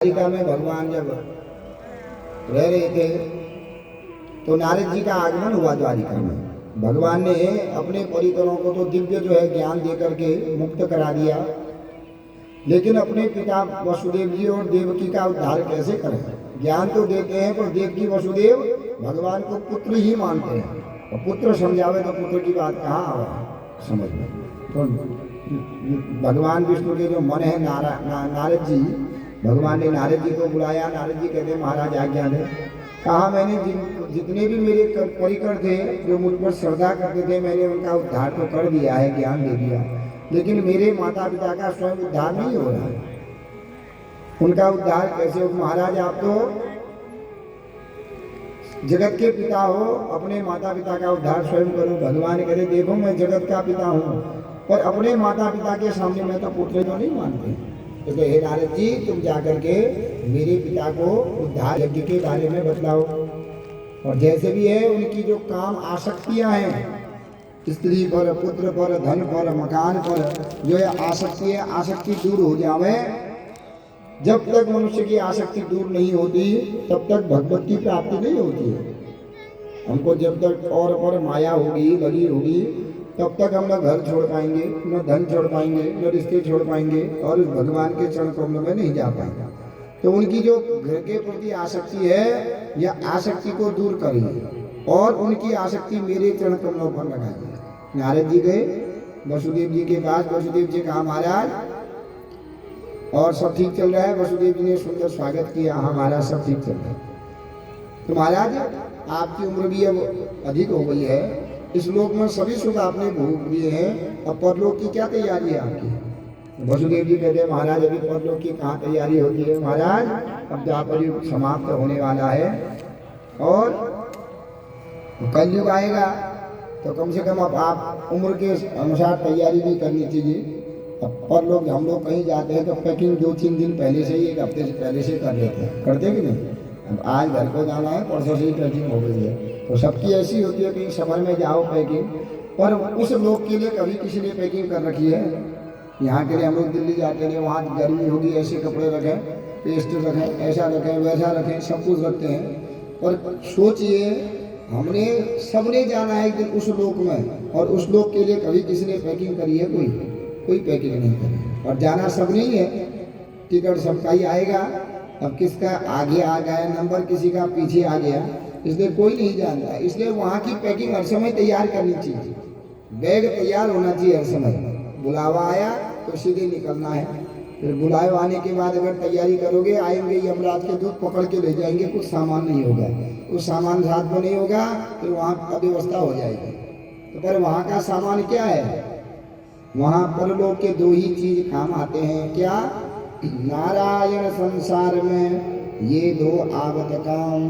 द्वारिका में भगवान जब रह रहे थे तो नारद जी का आगमन हुआ द्वारिका में। भगवान ने अपने परिकरों को तो दिव्य जो है ज्ञान देकर के मुक्त करा दिया, लेकिन अपने पिता वसुदेव जी और देवकी का उद्धार कैसे करें? ज्ञान तो देते हैं पर देवकी वसुदेव भगवान को पुत्र ही मानते हैं, और पुत्र समझावे तो पुत्र की बात कहाँ आवे समझ में। तो भगवान विष्णु के जो मन है नारद जी, भगवान ने नारद जी को बुलाया। नारद जी कहते महाराज आज्ञा दें। कहा मैंने जितने भी मेरे परिकर थे जो मुझ पर श्रद्धा करते थे, मैंने उनका उद्धार तो कर दिया है, ज्ञान दे दिया, लेकिन मेरे माता पिता का स्वयं उद्धार नहीं हो रहा है। उनका उद्धार कैसे हो? महाराज आप तो जगत के पिता हो, अपने माता पिता का उद्धार स्वयं करो। भगवान कहते देखो मैं जगत का पिता हूँ, पर अपने माता पिता के सामने मैं तो पुत्र तो नहीं मानते। तो हे नारद जी तुम जाकर के मेरे पिता को उद्धार यज्ञ के बारे में बतलाओ, और जैसे भी है उनकी जो काम आसक्तियां हैं, स्त्री पर, पुत्र पर, धन पर, मकान पर जो है आसक्ति है, आसक्ति दूर हो जावे। जब तक मनुष्य की आसक्ति दूर नहीं होती तब तक भगवत की प्राप्ति नहीं होती है। हमको जब तक और पर माया होगी, लगी होगी, तब तक हम न घर छोड़ पाएंगे, न धन छोड़ पाएंगे, न रिश्ते छोड़ पाएंगे, और भगवान के चरण कमलों में नहीं जा पाएंगे। तो उनकी जो घर के प्रति आसक्ति है, यह आसक्ति को दूर करिए और उनकी आसक्ति मेरे चरण कमलों पर लगाइए। नारद जी गए वसुदेव जी के पास। वसुदेव जी कहा महाराज और सब ठीक चल रहा है? वसुदेव जी ने सुंदर स्वागत किया। हाँ महाराज सब ठीक चल रहा है। तो महाराज आपकी उम्र भी अब अधिक हो गई है, इस लोक में सभी सुख आपने भोग लिए हैं, अब परलोक की क्या तैयारी है आपकी? वसुदेव जी कहते हैं महाराज अभी परलोक की कहाँ तैयारी होती है महाराज, अब द्वापर युग समाप्त होने वाला है और कलयुग आएगा, तो कम से कम अब आप उम्र के अनुसार तैयारी भी करनी चाहिए। अब परलोक हम लोग कहीं जाते हैं तो पैकिंग 2-3 दिन पहले से ही, 1 हफ्ते से पहले से कर लेते हैं, करते कि नहीं? अब आज घर को जाना है, परसों से ही पैकिंग हो गई है, तो सबकी ऐसी होती है कि सफर में जाओ पैकिंग, पर उस लोग के लिए कभी किसी ने पैकिंग कर रखी है? यहाँ के लिए हम लोग दिल्ली जाते हैं, वहाँ गर्मी होगी, ऐसे कपड़े रखें, पेस्ट रखें, ऐसा रखें, वैसा रखें, सब कुछ रखते हैं। पर सोचिए हमने सबने जाना है एक दिन उस लोक में, और उस लोक के लिए कभी किसी ने पैकिंग करी है? कोई पैकिंग नहीं करी, और जाना सब नहीं है, टिकट सबका ही आएगा। अब किसका आगे आ गया नंबर, किसी का पीछे आ गया, इसलिए कोई नहीं जानता। इसलिए वहाँ की पैकिंग हर समय तैयार करनी चाहिए, बैग तैयार होना चाहिए हर समय। बुलावा आया तो सीधे निकलना है, फिर बुलावा आने के बाद अगर तैयारी करोगे, आएंगे यमराज के दूत पकड़ के ले जाएंगे, कुछ सामान नहीं होगा, कुछ सामान साथ में नहीं होगा, फिर वहाँ अव्यवस्था हो जाएगी। तो पर वहाँ का सामान क्या है? वहाँ पर लोग के 2 ही चीज काम आते हैं। क्या? नारायण संसार में ये 2 आवत काम,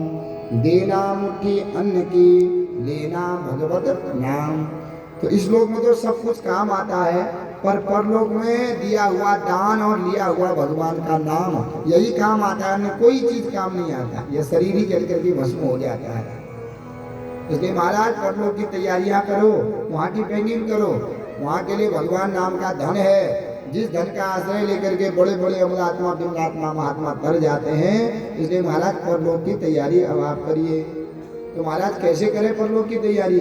देना मुट्ठी अन्न की, लेना भगवत नाम। तो इस लोक में तो सब कुछ काम आता है, पर परलोक में दिया हुआ दान और लिया हुआ भगवान का नाम, यही काम आता है, कोई चीज काम नहीं आता। यह शरीर ही जल करके भस्म हो जाता है। इसलिए महाराज परलोक की तैयारियां करो, वहाँ की पैकिंग करो। वहाँ के लिए भगवान नाम का धन है, जिस धन का आश्रय लेकर के बड़े बड़े अमलात्मा बिमलात्मा महात्मा तर जाते हैं। इसलिए महाराज परलोक की तैयारी अब आप करिए। तो महाराज कैसे करें परलोक की तैयारी?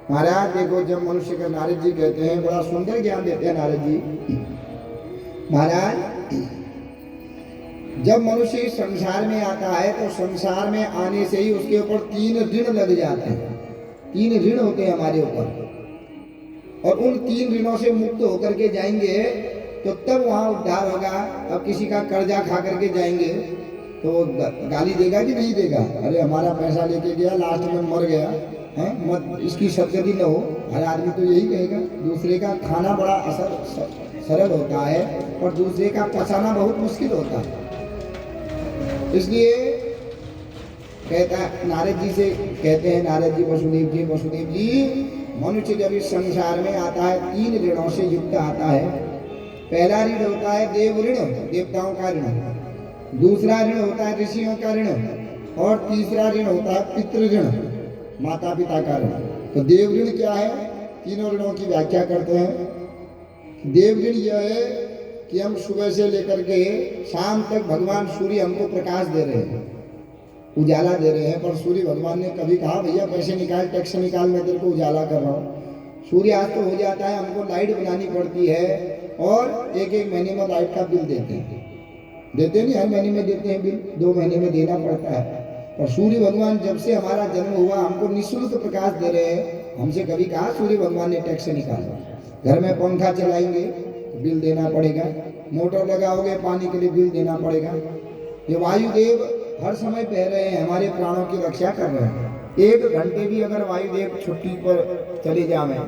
महाराज देखो, जब मनुष्य का, नारद जी कहते हैं, बड़ा सुंदर ज्ञान देते हैं नारद जी। महाराज जब मनुष्य इस संसार में आता है तो संसार में आने से ही उसके ऊपर 3 ऋण लग जाते हैं। 3 ऋण होते हैं हमारे ऊपर, और उन 3 ऋणों से मुक्त होकर के जाएंगे तो तब वहाँ उद्धार होगा। अब किसी का कर्जा खा करके जाएंगे तो गाली देगा कि नहीं देगा? अरे हमारा पैसा लेके गया, लास्ट में मर गया है, मत इसकी सदगति न हो। हर आदमी तो यही कहेगा। दूसरे का खाना बड़ा सरल होता है और दूसरे का पचाना बहुत मुश्किल होता है। इसलिए कहता नारद जी से कहते हैं, नारद जी वसुदेव जी मनुष्य जब इस संसार में आता है 3 ऋणों से युक्त आता है। पहला ऋण होता है देव ऋण, देवताओं का ऋण, दूसरा ऋण होता है ऋषियों का ऋण, और तीसरा ऋण होता है पितृ ऋण, माता पिता का ऋण। तो देव ऋण क्या है? तीनों ऋणों की व्याख्या करते हैं। देव ऋण यह है कि हम सुबह से लेकर के शाम तक भगवान सूर्य हमको प्रकाश दे रहे हैं, उजाला दे रहे हैं, पर सूर्य भगवान ने कभी कहा भैया पैसे निकाल, टैक्स निकाल, मैं तेरे को उजाला कर रहा हूँ। सूर्यास्त हो जाता है, हमको लाइट बनानी पड़ती है और एक एक महीने में लाइट का बिल देते नहीं, हर महीने में देते हैं बिल, 2 महीने में देना पड़ता है। और सूर्य भगवान जब से हमारा जन्म हुआ हमको निःशुल्क प्रकाश दे रहे हैं। हमसे कभी कहा सूर्य भगवान ने टैक्स निकालो? घर में पंखा चलाएंगे तो बिल देना पड़ेगा, मोटर लगाओगे पानी के लिए बिल देना पड़ेगा। ये वायुदेव हर समय बह रहे हैं, हमारे प्राणों की रक्षा कर रहे हैं। 1 घंटे भी अगर वायुदेव छुट्टी पर चले जावें,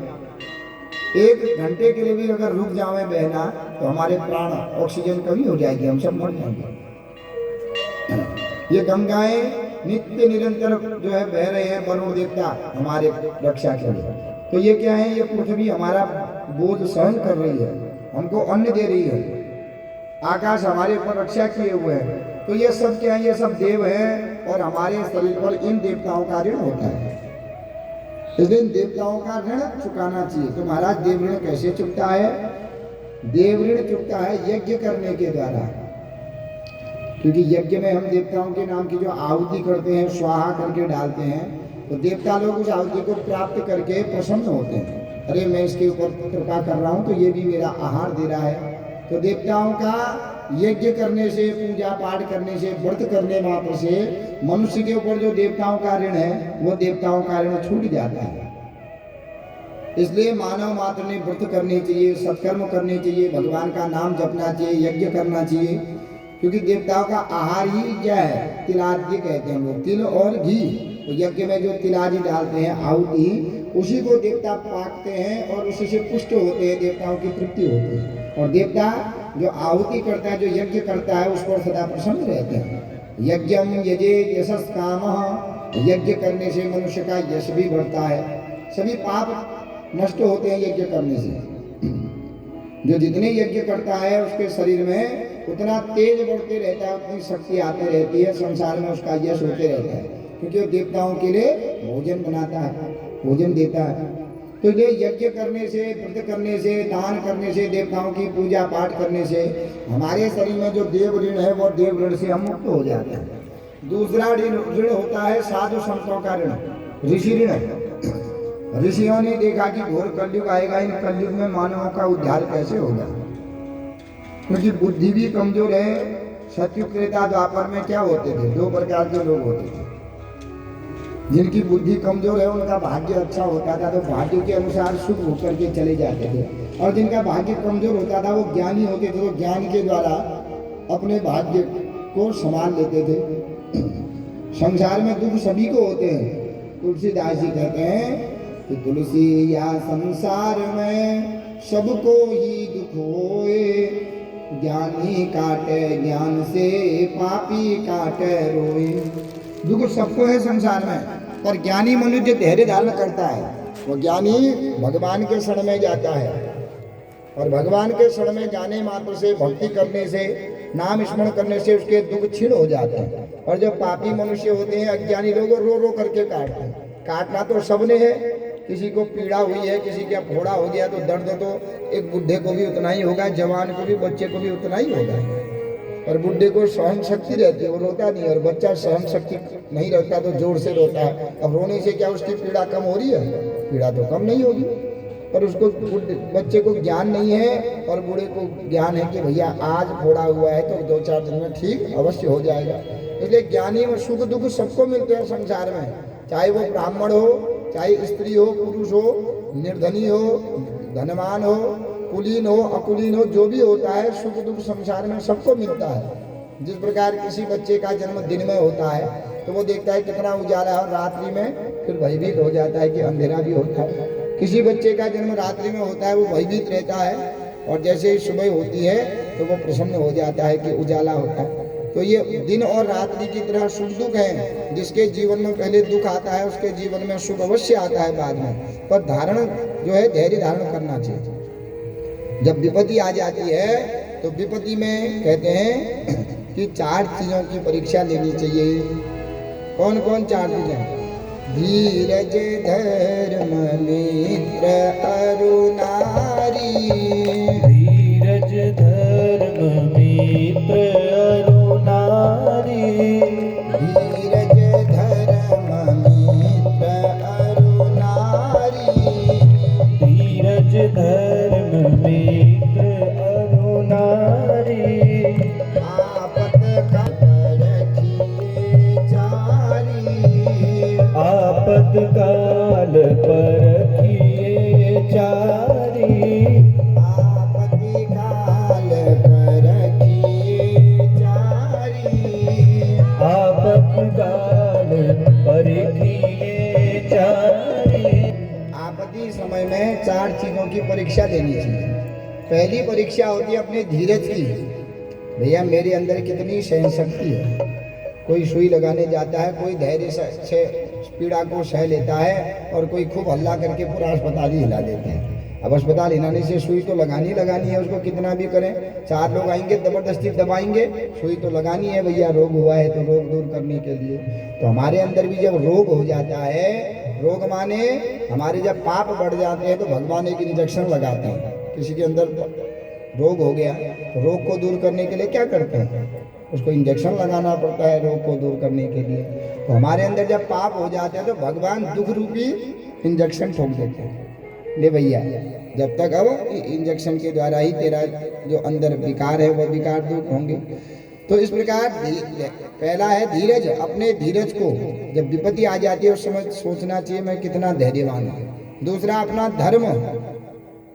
1 घंटे के लिए भी अगर रुक जावें बहना, तो हमारे प्राण, ऑक्सीजन कमी हो जाएगी, हम सब मर जाएंगे। ये गंगाएं नित्य निरंतर जो है बह रहे हैं, वरुण देवता हमारे रक्षा के लिए। तो ये क्या है, ये पृथ्वी हमारा बोझ सहन कर रही है, हमको अन्न दे रही है, आकाश हमारे ऊपर रक्षा किए हुए हैं। तो ये सब क्या है, ये सब देव हैं और हमारे शरीर पर इन देवताओं का ऋण होता है। इस दिन देवताओं का ऋण चुकाना चाहिए। तो महाराज देव ऋण कैसे चुकता है? देव ऋण चुकता है यज्ञ करने के द्वारा, क्योंकि यज्ञ में हम देवताओं के नाम की जो आहुति करते हैं, स्वाहा करके डालते हैं, तो देवता लोग उस आहुति को प्राप्त करके प्रसन्न होते हैं। अरे मैं इसके ऊपर कृपा कर रहा हूँ तो ये भी मेरा आहार दे रहा है। तो देवताओं का यज्ञ करने से, पूजा पाठ करने से, व्रत करने मात्र से मनुष्य के ऊपर जो देवताओं का ऋण है, वो देवताओं का ऋण छूट जाता है। इसलिए मानव मात्र ने व्रत करने चाहिए, सत्कर्म करने चाहिए, भगवान का नाम जपना चाहिए, यज्ञ करना चाहिए, क्योंकि देवताओं का आहार ही क्या है? तिलार्घ्य कहते हैं लोग, तिल और घी। तो यज्ञ में जो तिलाजी डालते हैं, आहुति, उसी को देवता पाकते हैं और उसी से पुष्ट होते हैं, देवताओं की तृप्ति होती है। और देवता जो आहुति करता है, जो यज्ञ करता है, उस पर सदा प्रसन्न रहते हैं। यज्ञम यजेत यशस् कामः, यज्ञ करने से मनुष्य का यश भी बढ़ता है, सभी पाप नष्ट होते हैं यज्ञ करने से। जो जितने यज्ञ करता है उसके शरीर में उतना तेज बढ़ते रहता है, उतनी शक्ति आती रहती है, संसार में उसका यश होते रहता है, क्योंकि वो देवताओं के लिए भोजन बनाता है, भोजन देता है। तो ये यज्ञ करने से, व्रत करने से, दान करने से, देवताओं की पूजा पाठ करने से हमारे शरीर में जो देव ऋण है, वो देव ऋण से हम मुक्त हो जाते हैं। दूसरा ऋण होता है साधु संतों का ऋण, ऋषि ऋण। ऋषियों ने देखा कि घोर कलयुग आएगा, इन कलयुग में मानवों का उद्धार कैसे होगा, क्योंकि बुद्धि भी कमजोर है। सतयुग त्रेता द्वापर में क्या होते थे? 2 प्रकार के लोग होते थे। जिनकी बुद्धि कमजोर है उनका भाग्य अच्छा होता था, तो भाग्य के अनुसार सुख होकर के चले जाते थे, और जिनका भाग्य कमजोर होता था वो ज्ञानी होते थे, तो ज्ञान के द्वारा अपने भाग्य को संभाल लेते थे। संसार में दुख सभी को होते हैं। तुलसीदास जी कहते हैं कि तुलसी या संसार में सबको ही दुख होए, ज्ञानी काटे ज्ञान से, पापी काटे रोए। दुख सबको है संसार में, पर ज्ञानी मनुष्य धैर्य धारण करता है, वो ज्ञानी भगवान के शरण में जाता है, और भगवान के शरण में जाने मात्र से, भक्ति करने से, नाम स्मरण करने से उसके दुख क्षीण हो जाते हैं। और जो पापी मनुष्य होते हैं, अज्ञानी लोग, रो रो करके काटते हैं। काटना तो सबने है, किसी को पीड़ा हुई है, किसी का फोड़ा हो गया तो दर्द तो एक बुढ़े को भी उतना ही होगा, जवान को भी, बच्चे को भी उतना ही होगा। और बुढ़े को सहन शक्ति रहती है, वो रोता नहीं, और बच्चा सहन शक्ति नहीं रखता तो जोर से रोता है। अब रोने से क्या उसकी पीड़ा कम हो रही है? पीड़ा तो कम नहीं होगी, पर उसको, बच्चे को ज्ञान नहीं है और बूढ़े को ज्ञान है कि भैया आज फोड़ा हुआ है तो 2-4 दिन में ठीक अवश्य हो जाएगा। इसलिए ज्ञानी में सुख दुख सबको मिलते हैं संसार में, चाहे वो ब्राह्मण हो, चाहे स्त्री हो, पुरुष हो, निर्धनी हो, धनवान हो, कुलीन हो, अकुलीन हो, जो भी होता है, सुख दुख संसार में सबको मिलता है। जिस प्रकार किसी बच्चे का जन्म दिन में होता है तो वो देखता है कितना उजाला है, और रात्रि में फिर भयभीत हो जाता है कि अंधेरा भी होता है। किसी बच्चे का जन्म रात्रि में होता है, वो भयभीत रहता है, और जैसे ही सुबह होती है तो वो प्रसन्न हो जाता है कि उजाला होता है। तो ये दिन और रात्रि की तरह सुख दुख है। जिसके जीवन में पहले दुख आता है उसके जीवन में सुख अवश्य आता है बाद में, पर धारण जो है धैर्य धारण करना चाहिए। जब विपत्ति आ जाती है तो विपत्ति में कहते हैं कि 4 चीज़ों की परीक्षा लेनी चाहिए। कौन कौन 4 चीज़ें? धीरज धर्म मित्र अरु नारी, धीरज धर्म धर्म मित्र अरु नारी। धीरज धर्म मित्र अरु नारी। धीरज धर्म मित्र अरु नारी। आपत काल रखिए चारी। आपत काल परखिए चारी। आपति काल परखिए चारी। आपत काल परखिए चारी। आपत्ति समय में 4 चीजों की परीक्षा देनी चाहिए। पहली परीक्षा होती है अपने धीरज की। भैया मेरे अंदर कितनी सहन शक्ति है। कोई सुई लगाने जाता है, कोई धैर्य से पीड़ा को सह लेता है, और कोई खूब हल्ला करके पूरा अस्पताल ही हिला देते हैं। अब अस्पताल हिलाने से सुई तो लगानी है, उसको कितना भी करें। 4 लोग आएंगे जबरदस्ती दबाएंगे, सुई तो लगानी है भैया। रोग हुआ है तो रोग दूर करने के लिए। तो हमारे अंदर भी जब रोग हो जाता है, रोग माने हमारे जब पाप बढ़ जाते हैं, तो भगवान एक इंजेक्शन लगाते हैं। किसी के अंदर रोग हो गया तो रोग को दूर करने के लिए क्या करते हैं, उसको इंजेक्शन लगाना पड़ता है रोग को दूर करने के लिए। तो हमारे अंदर जब पाप हो जाते हैं तो भगवान दुख रूपी इंजेक्शन ठोक देते हैं। ले भैया, जब तक अब इंजेक्शन के द्वारा ही तेरा जो अंदर विकार है वो विकार दूर होंगे। तो इस प्रकार पहला है धीरज। अपने धीरज को जब विपत्ति आ जाती है उस समय सोचना चाहिए मैं कितना धैर्यवान हूँ। दूसरा अपना धर्म।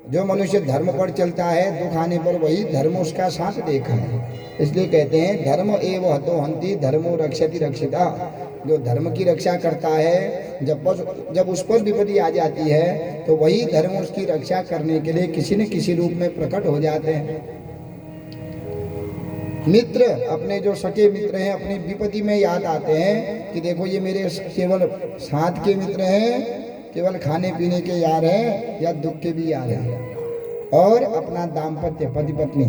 जो मनुष्य धर्म पर चलता है, दुख आने पर वही धर्म उसका साथ देखा है। इसलिए कहते हैं धर्म एव हतो हन्ति धर्मो रक्षति रक्षिता। जो धर्म की रक्षा करता है, जब उस पर विपत्ति आ जाती है तो वही धर्म उसकी रक्षा करने के लिए किसी न किसी रूप में प्रकट हो जाते हैं। मित्र, अपने जो सके मित्र हैं, अपनी विपत्ति में याद आते हैं कि देखो ये मेरे केवल साथ के मित्र हैं, केवल खाने पीने के यार हैं, या दुख के भी यार हैं। और अपना दाम्पत्य, पति पत्नी।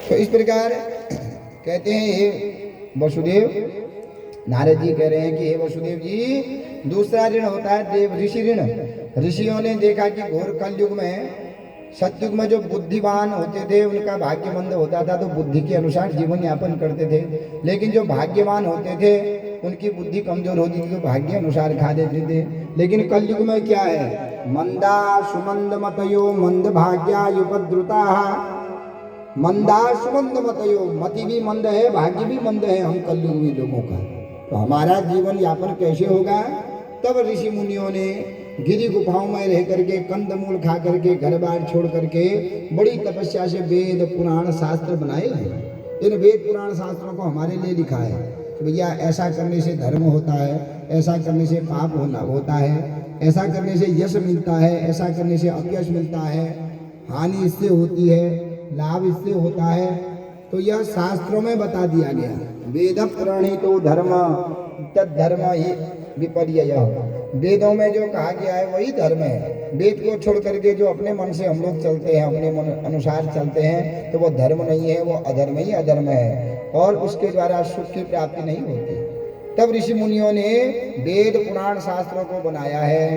तो इस प्रकार कहते हैं हे वसुदेव, नारद जी कह रहे हैं कि हे वसुदेव जी, दूसरा ऋण होता है देव ऋषि ऋण। ऋषियों ने देखा कि घोर कलयुग में, सतयुग में जो बुद्धिमान होते थे उनका भाग्य मंद होता था, तो बुद्धि के अनुसार जीवन यापन करते थे। लेकिन जो भाग्यवान होते थे उनकी बुद्धि कमजोर होती थी तो भाग्य अनुसार खा देते थे। लेकिन कलयुग में क्या है, मंदा सुमंद मतयो मंद भाग्या युपद्रुता। मंदा सुमंद मतयो, मति भी मंद है, भाग्य भी मंद है हम कलयुगी लोगों का। तो हमारा जीवन यापन कैसे होगा? तब ऋषि मुनियों ने गिरी गुफाओं में रह करके, कंदमूल खा करके, घर बार छोड़ करके बड़ी तपस्या से वेद पुराण शास्त्र बनाए हैं। इन वेद पुराण शास्त्रों को हमारे लिए लिखा है कि भैया ऐसा करने से धर्म होता है, ऐसा करने से पाप होता है, ऐसा करने से यश मिलता है, ऐसा करने से अपयश मिलता है, हानि इससे होती है, लाभ इससे होता है। तो यह शास्त्रों में बता दिया गया। वेद प्रणीतो धर्म तद धर्म ही विपर्ययः। वेदों में जो कहा गया है वही धर्म है। वेद को छोड़ करके जो अपने मन से हम लोग चलते हैं, अपने मन अनुसार चलते हैं, तो वो धर्म नहीं है, वो अधर्म ही अधर्म है, और उसके द्वारा सुख की प्राप्ति नहीं होती। तब ऋषि मुनियों ने वेद पुराण शास्त्रों को बनाया है।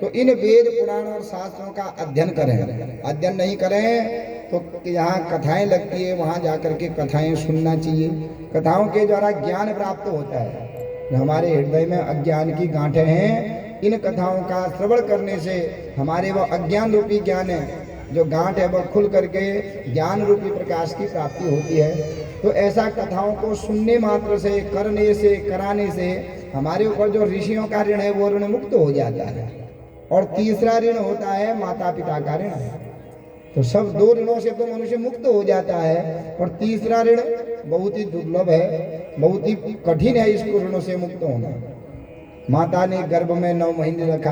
तो इन वेद पुराण और शास्त्रों का अध्ययन करें। अध्ययन नहीं करें तो यहाँ कथाएं लगती है, वहाँ जा करके कथाएं सुनना चाहिए। कथाओं के द्वारा ज्ञान प्राप्त होता है। जो हमारे हृदय में अज्ञान की गांठें हैं, इन कथाओं का श्रवण करने से हमारे वो अज्ञान रूपी ज्ञान है, जो गांठ है, वह खुल करके ज्ञान रूपी प्रकाश की प्राप्ति होती है। तो ऐसा कथाओं को सुनने मात्र से, करने से, कराने से हमारे ऊपर जो ऋषियों का ऋण है वो ऋण मुक्त हो जाता है। और तीसरा ऋण होता है माता पिता का ऋण। तो सब 2 ऋणों से तो मनुष्य मुक्त हो जाता है, और तीसरा ऋण बहुत ही दुर्लभ है, बहुत ही कठिन है इसको ऋणों से मुक्त होना। माता ने गर्भ में 9 महीने रखा,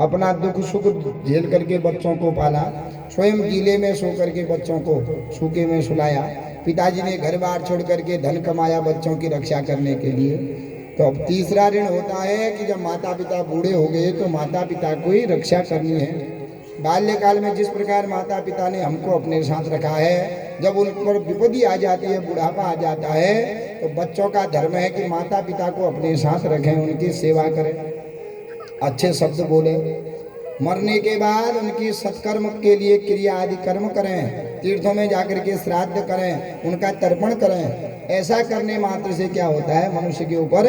अपना दुख सुख झेल करके बच्चों को पाला, स्वयं गीले में सो करके बच्चों को सूखे में सुलाया। पिताजी ने घर बार छोड़ करके धन कमाया बच्चों की रक्षा करने के लिए। तो अब तीसरा ऋण होता है कि जब माता पिता बूढ़े हो गए तो माता पिता को ही रक्षा करनी है। बाल्यकाल में जिस प्रकार माता पिता ने हमको अपने साथ रखा है, जब उन पर विपत्ति आ जाती है, बुढ़ापा आ जाता है, तो बच्चों का धर्म है कि माता पिता को अपने साथ रखें, उनकी सेवा करें, अच्छे शब्द बोलें, मरने के बाद उनकी सत्कर्म के लिए क्रिया आदि कर्म करें, तीर्थों में जाकर के श्राद्ध करें, उनका तर्पण करें। ऐसा करने मात्र से क्या होता है, मनुष्य के ऊपर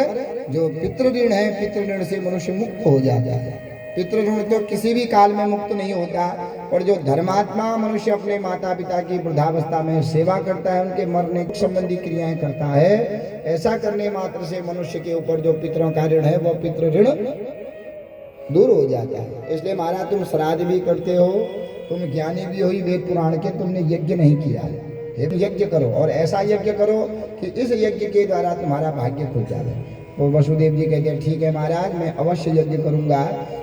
जो पितृ ऋण है, पितृ ऋण से मनुष्य मुक्त हो जाता है। पितृ ऋण तो किसी भी काल में मुक्त नहीं होता, और जो धर्मात्मा मनुष्य अपने माता पिता की वृद्धावस्था में सेवा करता है, उनके मरने संबंधी क्रियाएं करता है, ऐसा करने मात्र से मनुष्य के ऊपर जो पितरों का ऋण है, वह पितृ ऋण दूर हो जाता है। इसलिए महाराज तुम श्राद्ध भी करते हो, तुम ज्ञानी भी हो वेद पुराण के, तुमने यज्ञ नहीं किया है, यज्ञ करो, और ऐसा यज्ञ करो कि इस यज्ञ के द्वारा तुम्हारा भाग्य खुल जाए। तो वसुदेव जी कहते हैं ठीक है महाराज, मैं अवश्य यज्ञ करूंगा।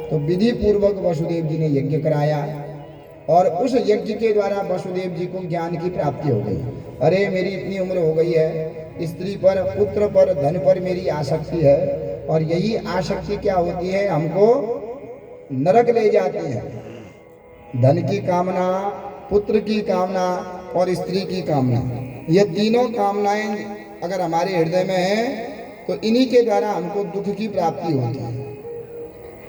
तो विधि पूर्वक वसुदेव जी ने यज्ञ कराया, और उस यज्ञ के द्वारा वसुदेव जी को ज्ञान की प्राप्ति हो गई। अरे मेरी इतनी उम्र हो गई है, स्त्री पर, पुत्र पर, धन पर मेरी आसक्ति है, और यही आसक्ति क्या होती है, हमको नरक ले जाती है। धन की कामना, पुत्र की कामना और स्त्री की कामना, ये तीनों कामनाएं अगर हमारे हृदय में हैं तो इन्हीं के द्वारा हमको दुख की प्राप्ति होती है,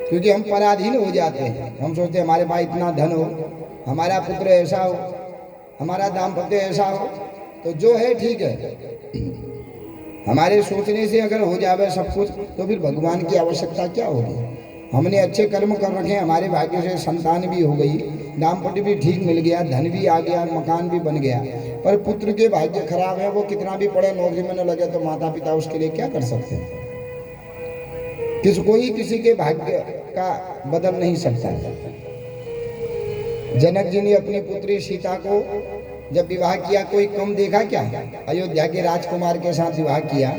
क्योंकि हम पराधीन हो जाते हैं। हम सोचते हैं हमारे पास इतना धन हो, हमारा पुत्र ऐसा हो, हमारा दाम्पत्य ऐसा हो, तो जो है ठीक है। हमारे सोचने से अगर हो जावे सब कुछ, तो फिर भगवान की आवश्यकता क्या होगी। हमने अच्छे कर्म कर रखे, हमारे भाग्य से संतान भी हो गई, दाम्पत्य भी ठीक मिल गया, धन भी आ गया, मकान भी बन गया, पर पुत्र के भाग्य खराब है, वो कितना भी पढ़े नौकरी में न लगे, तो माता पिता उसके लिए क्या कर सकते हैं। कोई किसी के भाग्य का बदल नहीं सकता है। जनक जी ने अपनी पुत्री सीता को जब विवाह किया, कोई कम देखा क्या? अयोध्या के राजकुमार के साथ विवाह किया,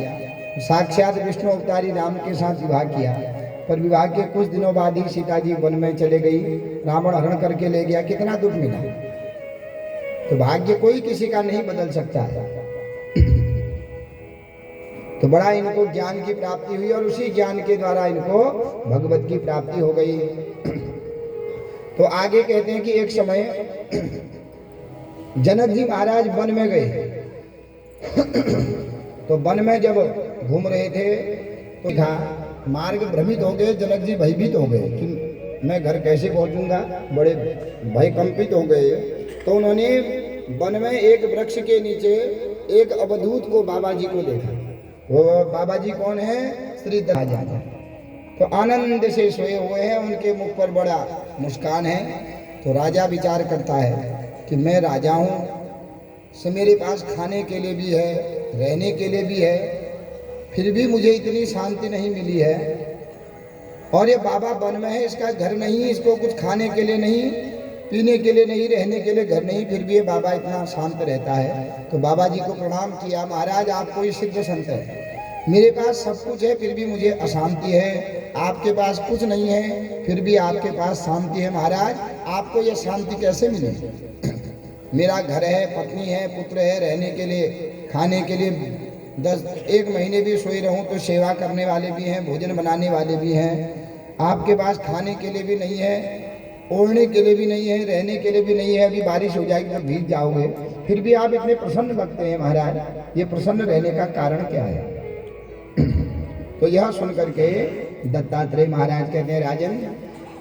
साक्षात विष्णु अवतारी राम के साथ विवाह किया, पर विवाह के कुछ दिनों बाद ही सीता जी वन में चले गई, रावण हरण करके ले गया, कितना दुख मिला। तो भाग्य कोई किसी का नहीं बदल सकता है। तो बड़ा इनको ज्ञान की प्राप्ति हुई, और उसी ज्ञान के द्वारा इनको भगवत की प्राप्ति हो गई। तो आगे कहते हैं कि एक समय जनक जी महाराज वन में गए। तो वन में जब घूम रहे थे तो था मार्ग भ्रमित हो गए, जनक जी भयभीत हो गए कि मैं घर कैसे पहुंचूंगा, बड़े भयकंपित हो गए। तो उन्होंने वन में एक वृक्ष के नीचे एक अवधूत को, बाबा जी को देखा। वो बाबा जी कौन है? श्री राजा। तो आनंद से सोए हुए हैं, उनके मुख पर बड़ा मुस्कान है। तो राजा विचार करता है कि मैं राजा हूँ, सो मेरे पास खाने के लिए भी है, रहने के लिए भी है, फिर भी मुझे इतनी शांति नहीं मिली है। और ये बाबा वन में है, इसका घर नहीं, इसको कुछ खाने के लिए नहीं, पीने के लिए नहीं, रहने के लिए घर नहीं, फिर भी ये बाबा इतना शांत रहता है। तो बाबा जी को प्रणाम किया, महाराज आप कोई सिद्ध संत है, मेरे पास सब कुछ है फिर भी मुझे अशांति है, आपके पास कुछ नहीं है फिर भी आपके पास शांति है, महाराज आपको ये शांति कैसे मिली? मेरा घर है, पत्नी है, पुत्र है, रहने के लिए, खाने के लिए 1 महीने भी सोई रहूं तो सेवा करने वाले भी हैं, भोजन बनाने वाले भी हैं। आपके पास खाने के लिए भी नहीं है, ओढ़ने के लिए भी नहीं है, रहने के लिए भी नहीं है, अभी बारिश हो जाएगी तो भीग जाओगे, फिर भी आप इतने प्रसन्न लगते हैं महाराज, ये प्रसन्न रहने का कारण क्या है? तो यह सुनकर के दत्तात्रेय महाराज कहते हैं, राजन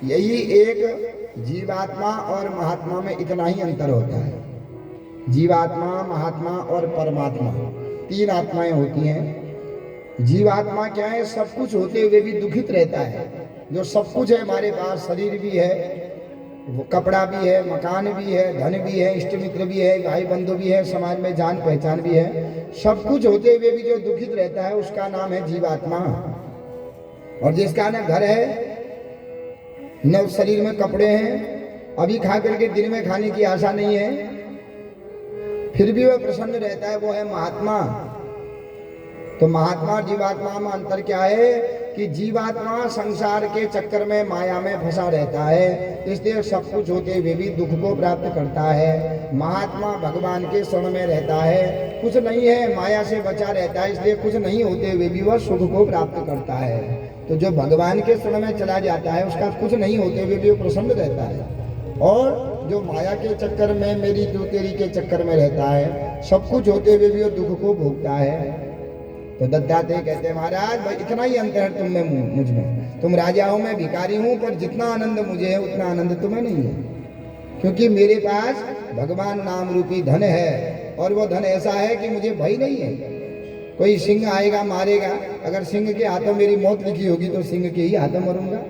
यही एक जीवात्मा और महात्मा में इतना ही अंतर होता है। जीवात्मा, महात्मा और परमात्मा, 3 आत्माएं होती हैं। जीवात्मा क्या है? सब कुछ होते हुए भी दुखित रहता है। जो सब कुछ है हमारे पास, शरीर भी है, वो कपड़ा भी है, मकान भी है, धन भी है, इष्ट मित्र भी है, भाई बंधु भी है, समाज में जान पहचान भी है, सब कुछ होते हुए भी जो दुखित रहता है उसका नाम है जीवात्मा। और जिसका न घर है, न शरीर में कपड़े हैं, अभी खा करके दिन में खाने की आशा नहीं है, फिर भी वह प्रसन्न रहता है, वो है महात्मा। तो महात्मा और जीवात्मा में अंतर क्या है कि जीवात्मा संसार के चक्कर में, माया में फंसा रहता है, इसलिए सब कुछ होते हुए भी दुख को प्राप्त करता है। महात्मा भगवान के शरण में रहता है, कुछ नहीं है, माया से बचा रहता है, इसलिए कुछ नहीं होते हुए भी वह सुख को प्राप्त करता है। तो जो भगवान के शरण में चला जाता है उसका कुछ नहीं होते हुए भी वो प्रसन्न रहता है। और जो माया के चक्कर में, मेरी जो तेरी के चक्कर में रहता है, सब कुछ होते हुए भी वो दुख को भोगता है। तो दत्तात्रेय कहते हैं महाराज भाई इतना ही अंतर है तुम में मुझ में, तुम राजा हो मैं भिखारी हूं, पर जितना आनंद मुझे है उतना आनंद तुम्हें नहीं है, क्योंकि मेरे पास भगवान नाम रूपी धन है और वो धन ऐसा है कि मुझे भय नहीं है। कोई सिंह आएगा मारेगा, अगर सिंह के हाथों मेरी मौत लिखी होगी तो सिंह के ही हाथों मरूंगा,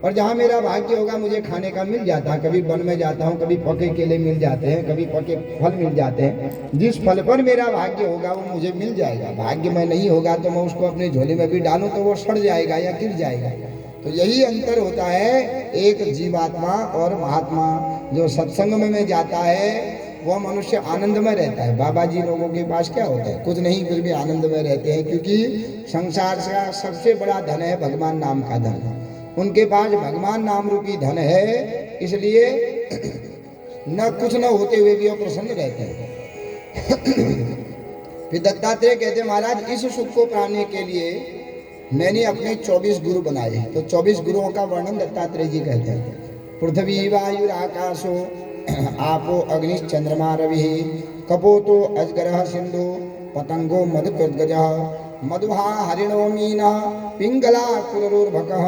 और जहाँ मेरा भाग्य होगा मुझे खाने का मिल जाता है, कभी वन में जाता हूँ, कभी पके केले मिल जाते हैं, कभी पके फल मिल जाते हैं, जिस फल पर मेरा भाग्य होगा वो मुझे मिल जाएगा। भाग्य में नहीं होगा तो मैं उसको अपने झोले में भी डालूं तो वो सड़ जाएगा या गिर जाएगा। तो यही अंतर होता है एक जीवात्मा और महात्मा। जो सत्संग में जाता है वह मनुष्य आनंद में रहता है। बाबा जी लोगों के पास क्या होता है, कुछ नहीं फिर भी आनंद में रहते हैं, क्योंकि संसार का सबसे बड़ा धन है भगवान नाम का धन। उनके पास भगवान नाम रूपी धन है, इसलिए न कुछ न होते हुए भी वो प्रसन्न रहते हैं। फिर दत्तात्रेय कहते महाराज इस सुख को पाने के लिए मैंने अपने 24 गुरु बनाए। तो 24 गुरुओं का वर्णन दत्तात्रेय जी कहते हैं। पृथ्वी वायु आकाशो आपो अग्नि चंद्रमा रवि कपोतो अजगर सिंधु पतंगो मधुकृतगज मधुहा हरिणो मीना पिंगला कुरुर्भकः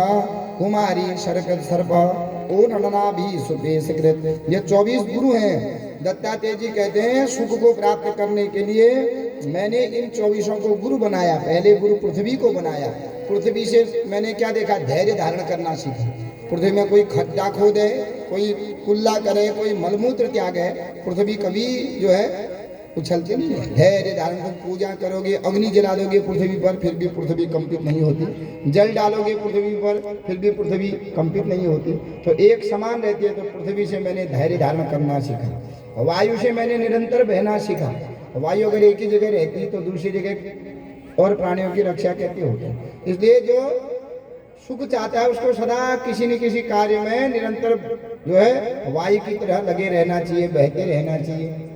कुमारी शरकत सर्प ओ नंदना भी सुपेशकृत। ये 24 गुरु हैं। दत्तात्रेय जी कहते हैं सुख को प्राप्त करने के लिए मैंने इन 24 को गुरु बनाया। पहले गुरु पृथ्वी को बनाया। पृथ्वी से मैंने क्या देखा, धैर्य धारण करना सीखा। पृथ्वी में कोई खड्डा खोदे, कोई कुल्ला करे, कोई मलमूत्र त्यागे, पृथ्वी कभी जो है उछलती नहीं है। धैर्य धारण कर पूजा करोगे, अग्नि जला दोगे पृथ्वी पर फिर भी पृथ्वी कंपित नहीं होती, जल डालोगे पृथ्वी पर फिर भी पृथ्वी कंपित नहीं होती। तो एक समान रहती है। तो पृथ्वी से मैंने धैर्य धारण करना सीखा। वायु से मैंने निरंतर बहना सीखा। वायु अगर एक ही जगह रहती तो दूसरी जगह और प्राणियों की रक्षा कैसे होती। इसलिए जो सुख चाहता है उसको सदा किसी न किसी कार्य में निरंतर जो है वायु की तरह लगे रहना चाहिए, बहते रहना चाहिए।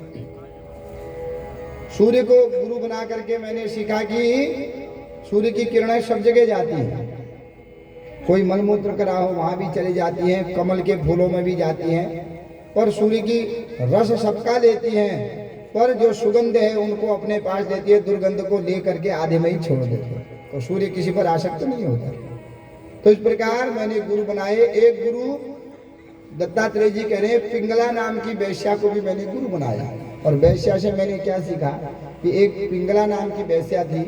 सूर्य को गुरु बना करके मैंने सीखा कि सूर्य की किरणें सब जगह जाती हैं। कोई मलमूत्र करा हो वहां भी चली जाती हैं, कमल के फूलों में भी जाती हैं, पर सूर्य की रस सबका लेती हैं, पर जो सुगंध है उनको अपने पास लेती है, दुर्गंध को ले करके आधे में ही छोड़ देती है। तो सूर्य किसी पर आसक्त नहीं होता। तो इस प्रकार मैंने गुरु बनाए। एक गुरु दत्तात्रेय जी कह रहे हैं पिंगला नाम की वैश्या को भी मैंने गुरु बनाया। और वैश्या से मैंने क्या सीखा कि एक पिंगला नाम की वैश्या थी,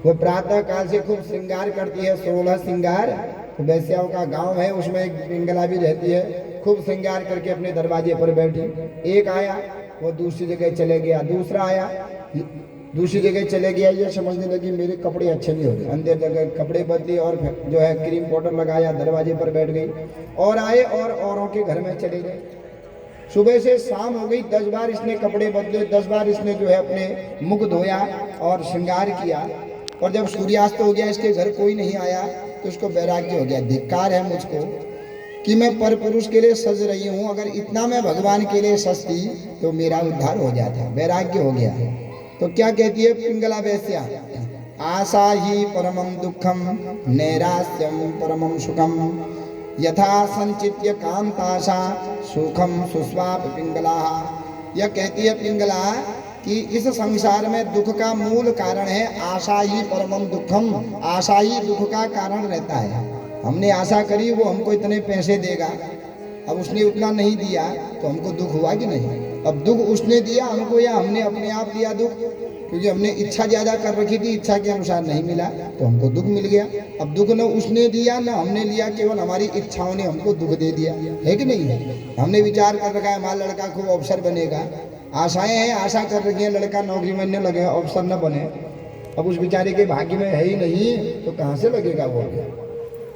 वो प्रातः काल से खूब श्रृंगार करती है, 16 श्रृंगार। तो वैश्याओं का गांव है, उसमें एक पिंगला भी रहती है, खूब श्रृंगार करके अपने दरवाजे पर बैठी। एक आया वो दूसरी जगह चले गया, दूसरा आया दूसरी जगह चले गया, ये समझने लगी मेरे कपड़े अच्छे नहीं हो रहे, अंदर जगह कपड़े बदली और जो है क्रीम पाउडर लगाया, दरवाजे पर बैठ गई। और आए और औरों के घर में चले गए। सुबह से शाम हो गई, 10 बार इसने कपड़े बदले, 10 बार इसने जो है अपने मुख धोया और श्रृंगार किया। और जब सूर्यास्त हो गया, इसके घर कोई नहीं आया, तो उसको वैराग्य हो गया। धिक्कार है मुझको कि मैं पर पुरुष के लिए सज रही हूँ, अगर इतना मैं भगवान के लिए सजती तो मेरा उद्धार हो जाता। वैराग्य हो गया। तो क्या कहती है पिंगला वैश्या, आशा ही परमम दुखम नैरास्यम परमम सुखम यथा संचित्य कांताशा सुखम सुस्वाप पिंगला। यह कहती है पिंगला कि इस संसार में दुख का मूल कारण है आशा ही परमम दुखम। आशा ही दुख का कारण रहता है। हमने आशा करी वो हमको इतने पैसे देगा, अब उसने उतना नहीं दिया तो हमको दुख हुआ कि नहीं। अब दुख उसने दिया हमको या हमने अपने आप दिया दुख, क्योंकि हमने इच्छा ज़्यादा कर रखी थी, इच्छा के अनुसार नहीं मिला तो हमको दुख मिल गया। अब दुख न उसने दिया न हमने लिया, केवल हमारी इच्छाओं ने हमको दुख दे दिया है कि नहीं। हमने विचार कर रखा है हमारा लड़का खूब अफसर बनेगा, आशाएं हैं, आशा कर रखी है लड़का नौकरी में न लगे, अफसर न बने। अब उस बेचारे के भाग्य में है ही नहीं तो कहाँ से लगेगा वो।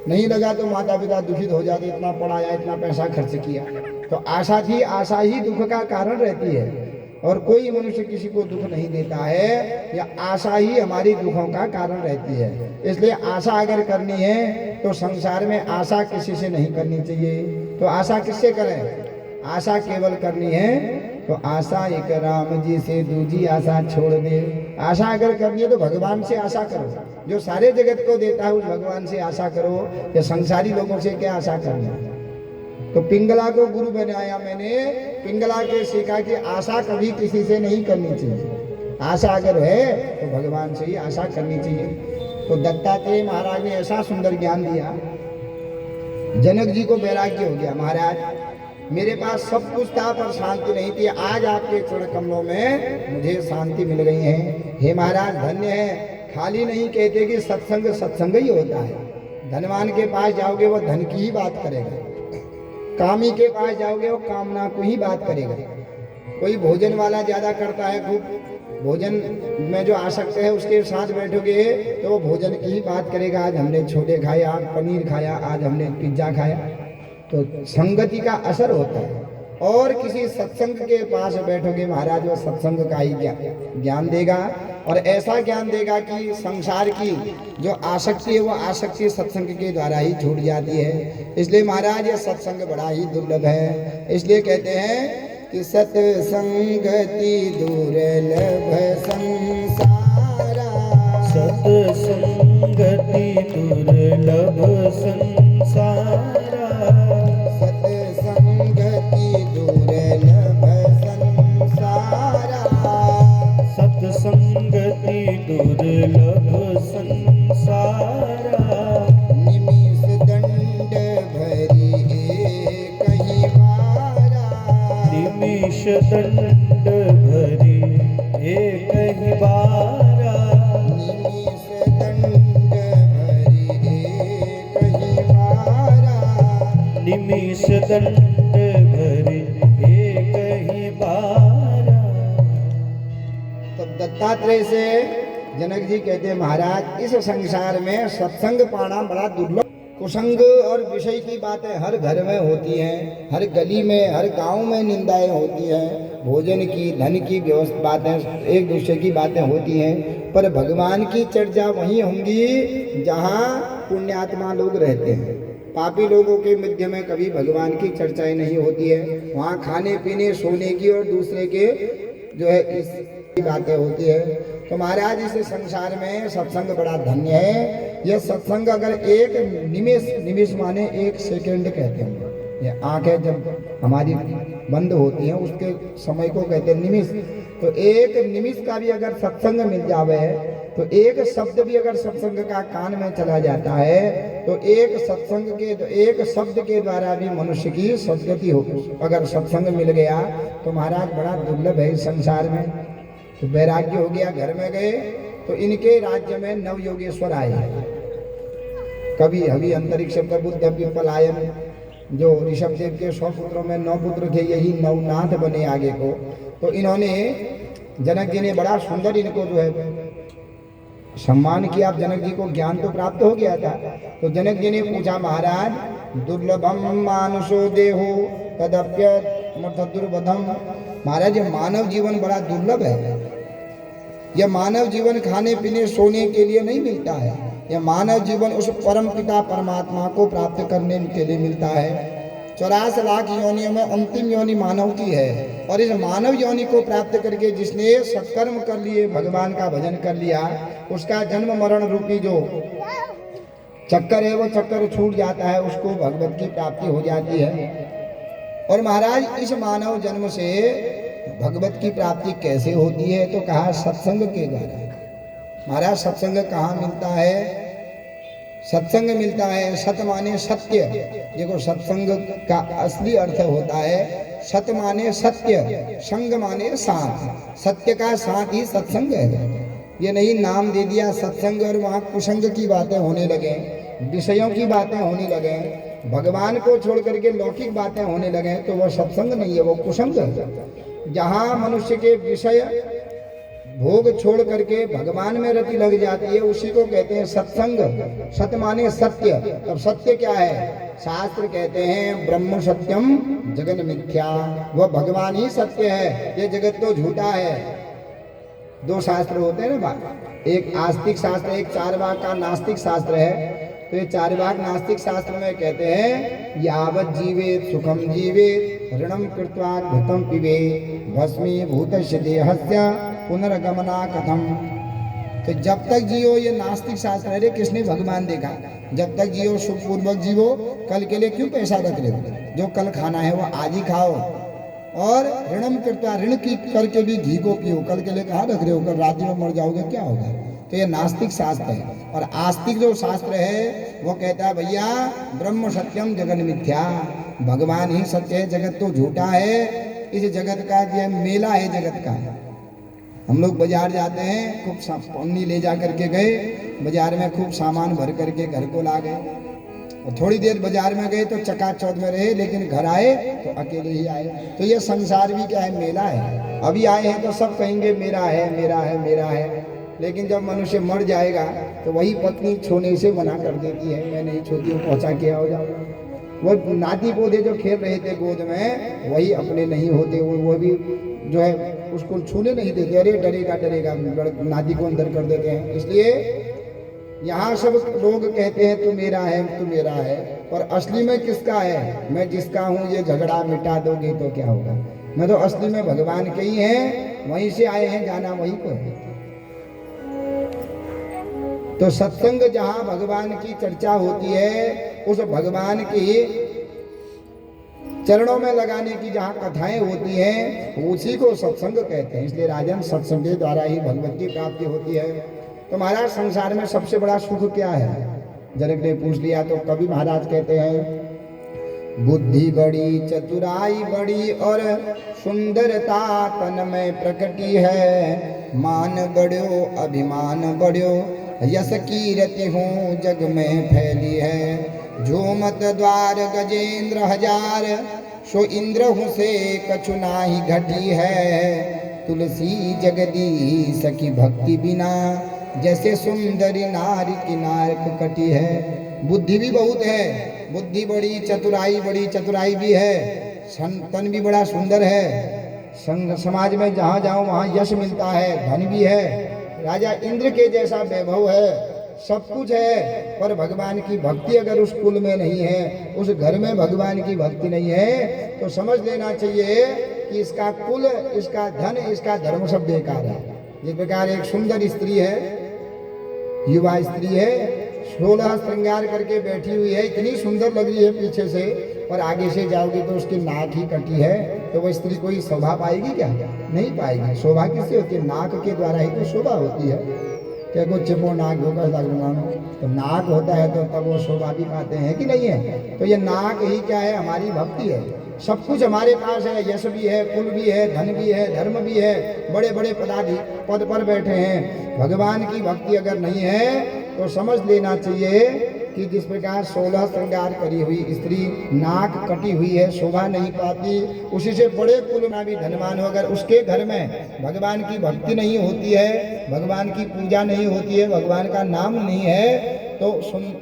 नहीं लगा तो माता पिता दुखित हो जाते, इतना पढ़ाया, इतना पैसा खर्च किया। तो आशा थी, आशा ही दुख का कारण रहती है। और कोई मनुष्य किसी को दुख नहीं देता है, या आशा ही हमारी दुखों का कारण रहती है। इसलिए आशा अगर करनी है तो संसार में आशा किसी से नहीं करनी चाहिए। तो आशा किससे करें? आशा केवल करनी है तो आशा एक राम जी से दूजी आशा छोड़ दे। आशा अगर करनी है तो भगवान से आशा करो, जो सारे जगत को देता है उस भगवान से आशा करो। या संसारी लोगों से क्या आशा करना। तो पिंगला को गुरु बनाया मैंने। पिंगला के सीखा कि आशा कभी किसी से नहीं करनी चाहिए। आशा अगर है तो भगवान से ही आशा करनी चाहिए। तो दत्तात्रेय महाराज ने ऐसा सुंदर ज्ञान दिया, जनक जी को वैराग्य हो गया, महाराज मेरे पास सब कुछ था पर शांति नहीं थी, आज आपके चरण कमलों में मुझे शांति मिल गई है। हे महाराज धन्य है। खाली नहीं कहते कि सत्संग सत्संग ही होता है। धनवान के पास जाओगे वो धन की ही बात करेगा, कामी के पास जाओगे वो कामना को ही बात करेगा। कोई भोजन वाला ज्यादा करता है, खूब भोजन में जो आसक्त है उसके साथ बैठोगे तो वो भोजन की ही बात करेगा। आज हमने छोले खाए, आज पनीर खाया, आज हमने पिज्जा खाया। तो संगति का असर होता है। और किसी सत्संग के पास बैठोगे महाराज वो सत्संग का ही ज्ञान देगा, और ऐसा ज्ञान देगा कि संसार की जो आसक्ति है वो आसक्ति सत्संग के द्वारा ही छूट जाती है। इसलिए महाराज ये सत्संग बड़ा ही दुर्लभ है। इसलिए कहते हैं कि सत्संगति दुर्लभ संसारा, सत्संगति दुर्लभ संसारा, सत्संगति दुर्लभ संसारा, सत्संगति दुर्लभ संसारा, निमिष दंड भरी कहीं बारा, निमिष दंड भरी एक ही बारा, निमिष दंड भरी कहीं बारा, निमिष दंड भरी एक ही बारा। तब दत्तात्रेय से जनक जी कहते हैं महाराज इस संसार में सत्संग पाना बड़ा दुर्लभ। कुसंग और विषय की बातें हर घर में होती हैं, हर गली में हर गांव में निंदाएं होती हैं, भोजन की धन की व्यवस्था बातें एक दूसरे की बातें होती हैं, पर भगवान की चर्चा वहीं होंगी जहां पुण्यात्मा लोग रहते हैं। पापी लोगों के मध्य में कभी भगवान की चर्चाएं नहीं होती है। वहाँ खाने पीने सोने की और दूसरे के जो है इस बातें होती है। तो महाराज इस संसार में सत्संग बड़ा धन्य है। यह सत्संग अगर एक निमिष, निमिष माने एक सेकंड कहते हैं, ये आंखें जब हमारी बंद होती हैं उसके समय को कहते हैं निमिष। तो एक निमिष का भी अगर सत्संग मिल जावे, तो एक शब्द भी अगर सत्संग का कान में चला जाता है, तो एक सत्संग के एक शब्द के द्वारा भी मनुष्य की सद्गति हो। अगर सत्संग मिल गया तो महाराज बड़ा दुर्लभ है इस संसार में। तो वैराग्य हो गया, घर में गए तो इनके राज्य में नव योगेश्वर आए। कभी अभी अंतरिक्ष प्रबुद्ध पिपलायन, जो ऋषभ देव के 100 पुत्रों में 9 पुत्र थे, यही नवनाथ बने आगे को। तो इन्होंने जनक जी ने बड़ा सुंदर इनको जो है सम्मान किया। अब जनक जी को ज्ञान तो प्राप्त हो गया था। तो जनक जी ने पूछा महाराज दुर्लभम मानुषो देहो तदप्य दुर्बधम। महाराज ये मानव जीवन बड़ा दुर्लभ है। यह मानव जीवन खाने पीने सोने के लिए नहीं मिलता है। यह मानव जीवन उस परम पिता परमात्मा को प्राप्त करने के लिए मिलता है। 84 लाख योनियों में अंतिम योनि मानव की है, और इस मानव योनि को प्राप्त करके जिसने सत्कर्म कर लिए, भगवान का भजन कर लिया, उसका जन्म मरण रूपी जो चक्कर है वो चक्कर छूट जाता है, उसको भगवत की प्राप्ति हो जाती है। और महाराज इस मानव जन्म से भगवत की प्राप्ति कैसे होती है? तो कहा सत्संग के द्वारा। महाराज सत्संग कहाँ मिलता है? सत्संग मिलता है, सत माने सत्य। देखो सत्संग का असली अर्थ होता है सत माने सत्य, संग माने साथ। सत्य का साथ ही सत्संग है। ये नहीं नाम दे दिया सत्संग और वहाँ कुसंग की बातें होने लगे, विषयों की बातें होने लगे, भगवान को छोड़ करके लौकिक बातें होने लगे, तो वो सत्संग नहीं है, वो कुसंग है। जहाँ मनुष्य के विषय भोग छोड़ करके भगवान में रति लग जाती है, उसी को कहते हैं सत्संग। सत माने सत्य। अब सत्य क्या है? शास्त्र कहते हैं ब्रह्म सत्यम जगत मिथ्या। वह भगवान ही सत्य है, ये जगत तो झूठा है। 2 शास्त्र होते हैं ना, एक आस्तिक शास्त्र, एक चारवाक का नास्तिक शास्त्र है। तो ये चारवाक नास्तिक शास्त्र में कहते हैं यावत जीवेत सुखम जीवेत ऋणम कृत्वा घृतम पिबेत भस्मीभूतस्य देहस्य पुनर्गमना कथम। तो जब तक जियो, ये नास्तिक शास्त्र है, किसने भगवान देखा? जब तक जियो सुखपूर्वक जीवो, कल के लिए क्यों पैसा रख रहे हो? जो कल खाना है वो आज ही खाओ। और ऋणम कृत्वा, ऋण की करके भी घी को पियो, कल के लिए कहाँ रख रहे हो, कल रात में मर जाओगे क्या होगा। तो ये नास्तिक शास्त्र है। और आस्तिक जो शास्त्र है वो कहता है भैया ब्रह्म सत्यम जगन मिथ्या, भगवान ही सत्य है, जगत तो झूठा है। इस जगत का ये मेला है जगत का। हम लोग बाजार जाते हैं, खूब पन्नी ले जा करके गए बाजार में, खूब सामान भर करके घर को ला गए, और थोड़ी देर बाजार में गए तो चकाचौंध में रहे, लेकिन घर आए तो अकेले ही आए। तो ये संसार भी क्या है, मेला है। अभी आए हैं तो सब कहेंगे मेरा है मेरा है मेरा है, लेकिन जब मनुष्य मर जाएगा तो वही पत्नी छूने से मना कर देती है, मैं नहीं छूती हूँ, पहुँचा के आओ जाओ। वो नाती पोते जो खेल रहे थे गोद में वही अपने नहीं होते, वो भी जो है उसको छूने नहीं देते, अरे डरेगा डरेगा, नाती को अंदर कर देते हैं। इसलिए यहाँ सब लोग कहते हैं तू मेरा है तू मेरा है, और असली में किसका है, मैं जिसका हूँ। ये झगड़ा मिटा दोगे तो क्या होगा, मैं तो असली में भगवान के ही हैं, वहीं से आए हैं, जाना वहीं को है। तो सत्संग जहाँ भगवान की चर्चा होती है, उस भगवान की चरणों में लगाने की जहाँ कथाएं होती हैं, उसी को सत्संग कहते हैं। इसलिए राजन सत्संग के द्वारा ही भगवत की प्राप्ति होती है। तो महाराज संसार में सबसे बड़ा सुख क्या है, जनक ने पूछ लिया। तो कवि महाराज कहते हैं बुद्धि बड़ी चतुराई बड़ी और सुंदरता तन में प्रकटी है, मान बढ़ो अभिमान बढ़ो यश कीर्ति हूँ जग में फैली है, जो मत द्वार गजेंद्र हजार सो इंद्र हूँ से कछु नाही घटी है, तुलसी जगदीश की भक्ति बिना जैसे सुंदरी नारी की नारक कटी है। बुद्धि भी बहुत है, बुद्धि बड़ी चतुराई बड़ी चतुराई भी है, तन भी बड़ा सुंदर है, समाज में जहाँ जाओ वहाँ यश मिलता है, धन भी है, राजा इंद्र के जैसा वैभव है, सब कुछ है। पर भगवान की भक्ति अगर उस कुल में नहीं है, उस घर में भगवान की भक्ति नहीं है, तो समझ लेना चाहिए कि इसका कुल, इसका धन, इसका धर्म सब बेकार है। जिस प्रकार एक सुंदर स्त्री है, युवा स्त्री है, 16 श्रृंगार करके बैठी हुई है, इतनी सुंदर लग रही है पीछे से, और आगे से जाओगे तो उसकी नाक ही कटी है, तो वह स्त्री कोई शोभा पाएगी क्या, नहीं पाएगी। शोभा किससे होती है, नाक के द्वारा ही तो शोभा होती है। क्या कुछ चिपो नाक होकर तो नाक होता है तो तब वो शोभा भी पाते हैं कि नहीं है। तो ये नाक ही क्या है, हमारी भक्ति है। सब कुछ हमारे पास है, यश भी है, कुल भी है, धन भी है, धर्म भी है, बड़े बड़े पद पर बैठे हैं। भगवान की भक्ति अगर नहीं है तो समझ लेना चाहिए कि जिस प्रकार 16 श्रृंगार करी हुई स्त्री नाक कटी हुई है, शोभा नहीं पाती, उसी से बड़े कुल में भी धनवान हो, अगर उसके घर में भगवान की भक्ति नहीं होती है, भगवान की पूजा नहीं होती है, भगवान का नाम नहीं है, तो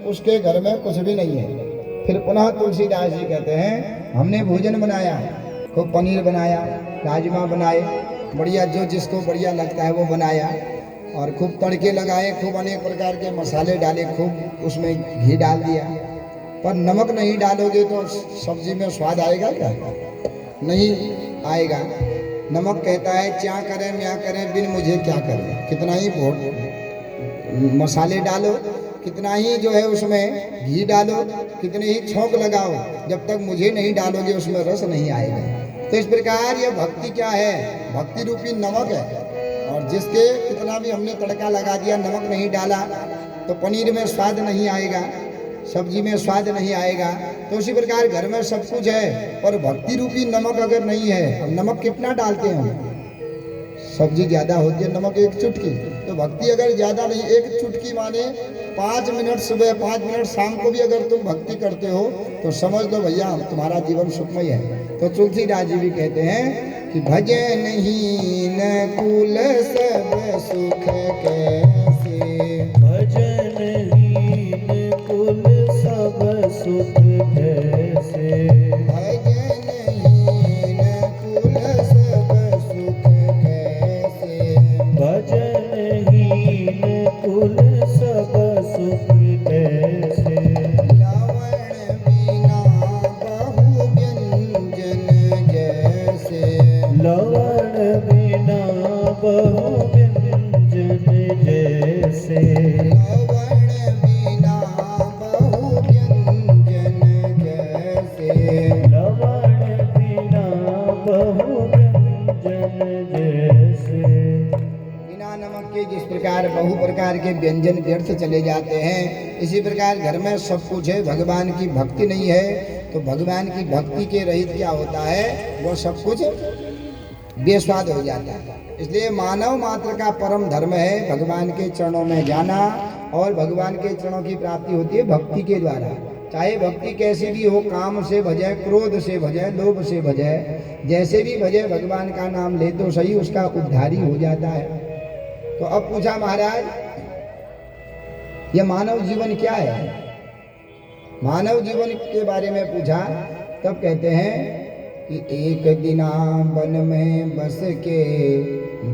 उसके घर में कुछ भी नहीं है। फिर पुनः तुलसीदास जी कहते हैं हमने भोजन बनाया, खूब पनीर बनाया, राजमा बनाए, बढ़िया जो जिसको बढ़िया लगता है वो बनाया, और खूब तड़के लगाए, खूब अनेक प्रकार के मसाले डाले, खूब उसमें घी डाल दिया। पर नमक नहीं डालोगे तो सब्जी में स्वाद आएगा क्या, नहीं आएगा। नमक कहता है क्या करें क्या करें बिन मुझे क्या करें, कितना ही मसाले डालो, कितना ही जो है उसमें घी डालो, कितने ही छौंक लगाओ, जब तक मुझे नहीं डालोगे उसमें रस नहीं आएगा। तो इस प्रकार ये भक्ति क्या है, भक्ति रूपी नमक है। और जिसके कितना भी हमने तड़का लगा दिया, नमक नहीं डाला, तो पनीर में स्वाद नहीं आएगा, सब्जी में स्वाद नहीं आएगा। तो उसी प्रकार घर में सब कुछ है, पर भक्ति रूपी नमक अगर नहीं है, अब नमक कितना डालते हैं हम, सब्जी ज़्यादा होती है, नमक एक चुटकी, तो भक्ति अगर ज़्यादा नहीं, एक चुटकी माने 5 मिनट सुबह 5 मिनट शाम को भी अगर तुम भक्ति करते हो तो समझ लो भैया तुम्हारा जीवन सुखमय है। तो तुलसीदास जी भी कहते हैं कि भजन हीन कुल सब सुख कैसे, भजन हीन कुल सब सुख कैसे, भजन हीन कुल सब सुख कैसे, भजन हीन कुल सब सुख कैसे, लवण बिना बहु व्यंजन जैसे, लवण बिना बहु व्यंजन जैसे, लवण बिना बहु व्यंजन जिस प्रकार बहु प्रकार के व्यंजन व्यर्थ चले जाते हैं, इसी प्रकार घर में सब कुछ है, भगवान की भक्ति नहीं है, तो भगवान की भक्ति के रहित क्या होता है, वो सब कुछ बेस्वाद हो जाता है। इसलिए मानव मात्र का परम धर्म है भगवान के चरणों में जाना, और भगवान के चरणों की प्राप्ति होती है भक्ति के द्वारा। चाहे भक्ति कैसी भी हो, काम से भजे, क्रोध से भजे, लोभ से भजे, जैसे भी भजे, भगवान का नाम ले तो सही, उसका उद्धारी हो जाता है। तो अब पूछा महाराज, यह मानव जीवन क्या है? मानव जीवन के बारे में पूछा, तब कहते हैं कि एक दिना वन में बस के,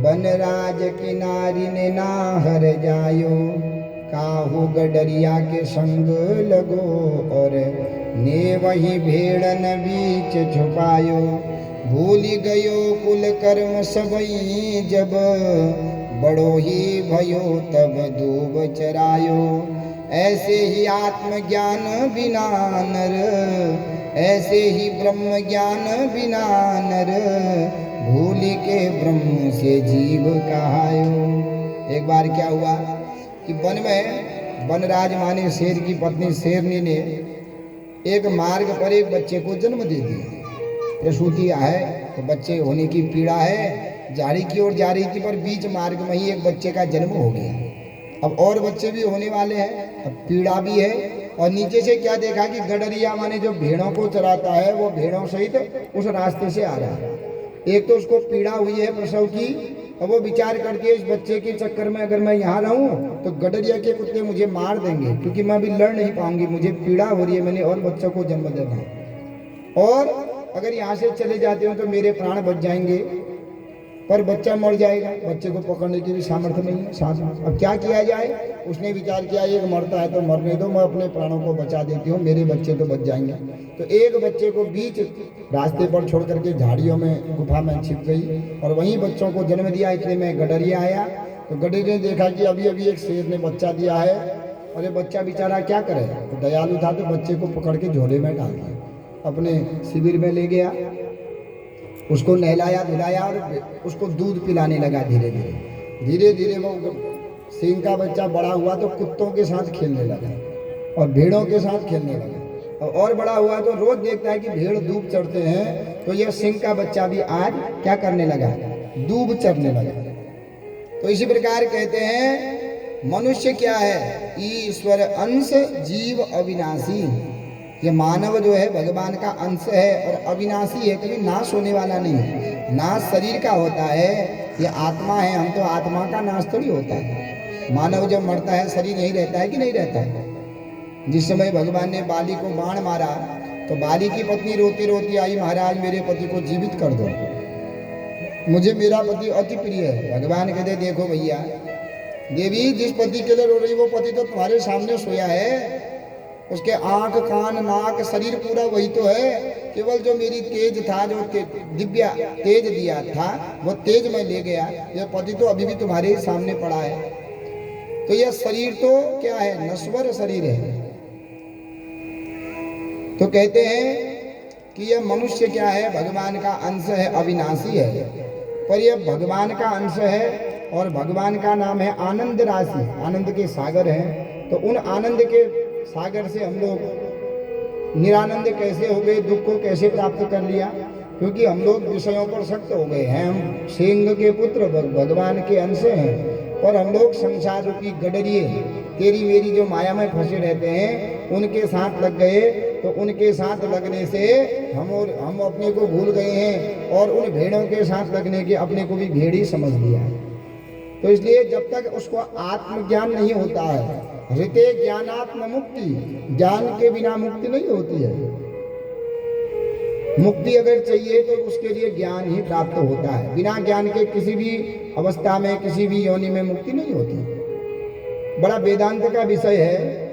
बनराज किनारी ने नाहर जायो, काहू गडरिया के संग लगो, और ने वही भेड़न बीच छुपायो, भूली गयो कुल कर्म सबई जब, बड़ो ही भयो तब दूब चरायो। ऐसे ही आत्मज्ञान बिना नर, ऐसे ही ब्रह्म ज्ञान बिना नर, भूली के ब्रह्म से जीव कहायो। एक बार क्या हुआ कि वन में वनराज माने शेर की पत्नी शेरनी ने एक मार्ग पर एक बच्चे को जन्म दे दिया। प्रसूति है तो बच्चे होने की पीड़ा है, झाड़ी की ओर जा रही थी, पर बीच मार्ग में ही एक बच्चे का जन्म हो गया। अब और बच्चे भी होने वाले हैं, अब पीड़ा भी है। और नीचे से क्या देखा कि गडरिया माने जो भेड़ों को चराता है, वो भेड़ों सहित उस रास्ते से आ रहा है। एक तो उसको पीड़ा हुई है प्रसव की, और वो विचार करके इस बच्चे के चक्कर में अगर मैं यहाँ रहूं तो गडरिया के कुत्ते मुझे मार देंगे, क्योंकि मैं अभी लड़ नहीं पाऊंगी, मुझे पीड़ा हो रही है, मैंने और बच्चों को जन्म देना है, और अगर यहाँ से चले जाते हो तो मेरे प्राण बच जाएंगे, पर बच्चा मर जाएगा, बच्चे को पकड़ने की भी सामर्थ्य नहीं है साथ में। अब क्या किया जाए? उसने विचार किया, एक मरता है तो मरने दो, मैं अपने प्राणों को बचा देती हूँ, मेरे बच्चे तो बच जाएंगे। तो एक बच्चे को बीच रास्ते पर छोड़ करके झाड़ियों में गुफा में छिप गई और वहीं बच्चों को जन्म दिया। इतने में गडरिया आया, तो गडरिया ने देखा कि अभी अभी एक शेर ने बच्चा दिया है, और ये बच्चा बेचारा क्या करे, तो दयालु था, तो बच्चे को पकड़ के झोले में डाल दिया, अपने शिविर में ले गया, उसको नहलाया धुलाया और उसको दूध पिलाने लगा। धीरे धीरे धीरे धीरे वो सिंह का बच्चा बड़ा हुआ तो कुत्तों के साथ खेलने लगा और भेड़ों के साथ खेलने लगा, और बड़ा हुआ तो रोज देखता है कि भेड़ दूब चढ़ते हैं, तो यह सिंह का बच्चा भी आज क्या करने लगा, दूब चढ़ने लगा। तो इसी प्रकार कहते हैं मनुष्य क्या है, ईश्वर अंश जीव अविनाशी। ये मानव जो है भगवान का अंश है और अविनाशी है, कभी नाश होने वाला नहीं है। नाश शरीर का होता है, ये आत्मा है, हम तो आत्मा का नाश थोड़ी होता है। मानव जब मरता है शरीर यही रहता है कि नहीं रहता है। जिस समय भगवान ने बाली को बाण मारा तो बाली की पत्नी रोती रोती आई, महाराज मेरे पति को जीवित कर दो, मुझे मेरा पति अति प्रिय है। भगवान कहते देखो भैया देवी, जिस पति के लिए रो रही वो पति तो तुम्हारे सामने सोया है, उसके आंख कान नाक शरीर पूरा वही तो है, केवल जो मेरी तेज था, जो दिव्या तेज दिया था वो तेज मैं ले गया, यह पति तो अभी भी तुम्हारे सामने पड़ा है। तो यह शरीर तो क्या है, नश्वर शरीर है। तो कहते हैं कि यह मनुष्य क्या है, भगवान का अंश है, अविनाशी है, पर यह भगवान का अंश है और भगवान का नाम है आनंद राशि, आनंद के सागर हैं। तो उन आनंद के सागर से हम लोग निरानंद कैसे हो गए, दुख को कैसे प्राप्त कर लिया, क्योंकि हम लोग विषयों पर सक्त हो गए हैं। हम सिंह के पुत्र भगवान के अंश हैं, पर हम लोग संसार रूपी गडरिए तेरी मेरी जो माया में फंसे रहते हैं उनके साथ लग गए। तो उनके साथ लगने से हम अपने को भूल गए हैं, और उन भेड़ों के साथ लगने के अपने को भी भेड़ ही समझ लिया है। तो इसलिए जब तक उसको आत्मज्ञान नहीं होता है, हृते ज्ञानात्म मुक्ति, ज्ञान के बिना मुक्ति नहीं होती है। मुक्ति अगर चाहिए तो उसके लिए ज्ञान ही प्राप्त होता है, बिना ज्ञान के किसी भी अवस्था में किसी भी योनि में मुक्ति नहीं होती। बड़ा वेदांत का विषय है।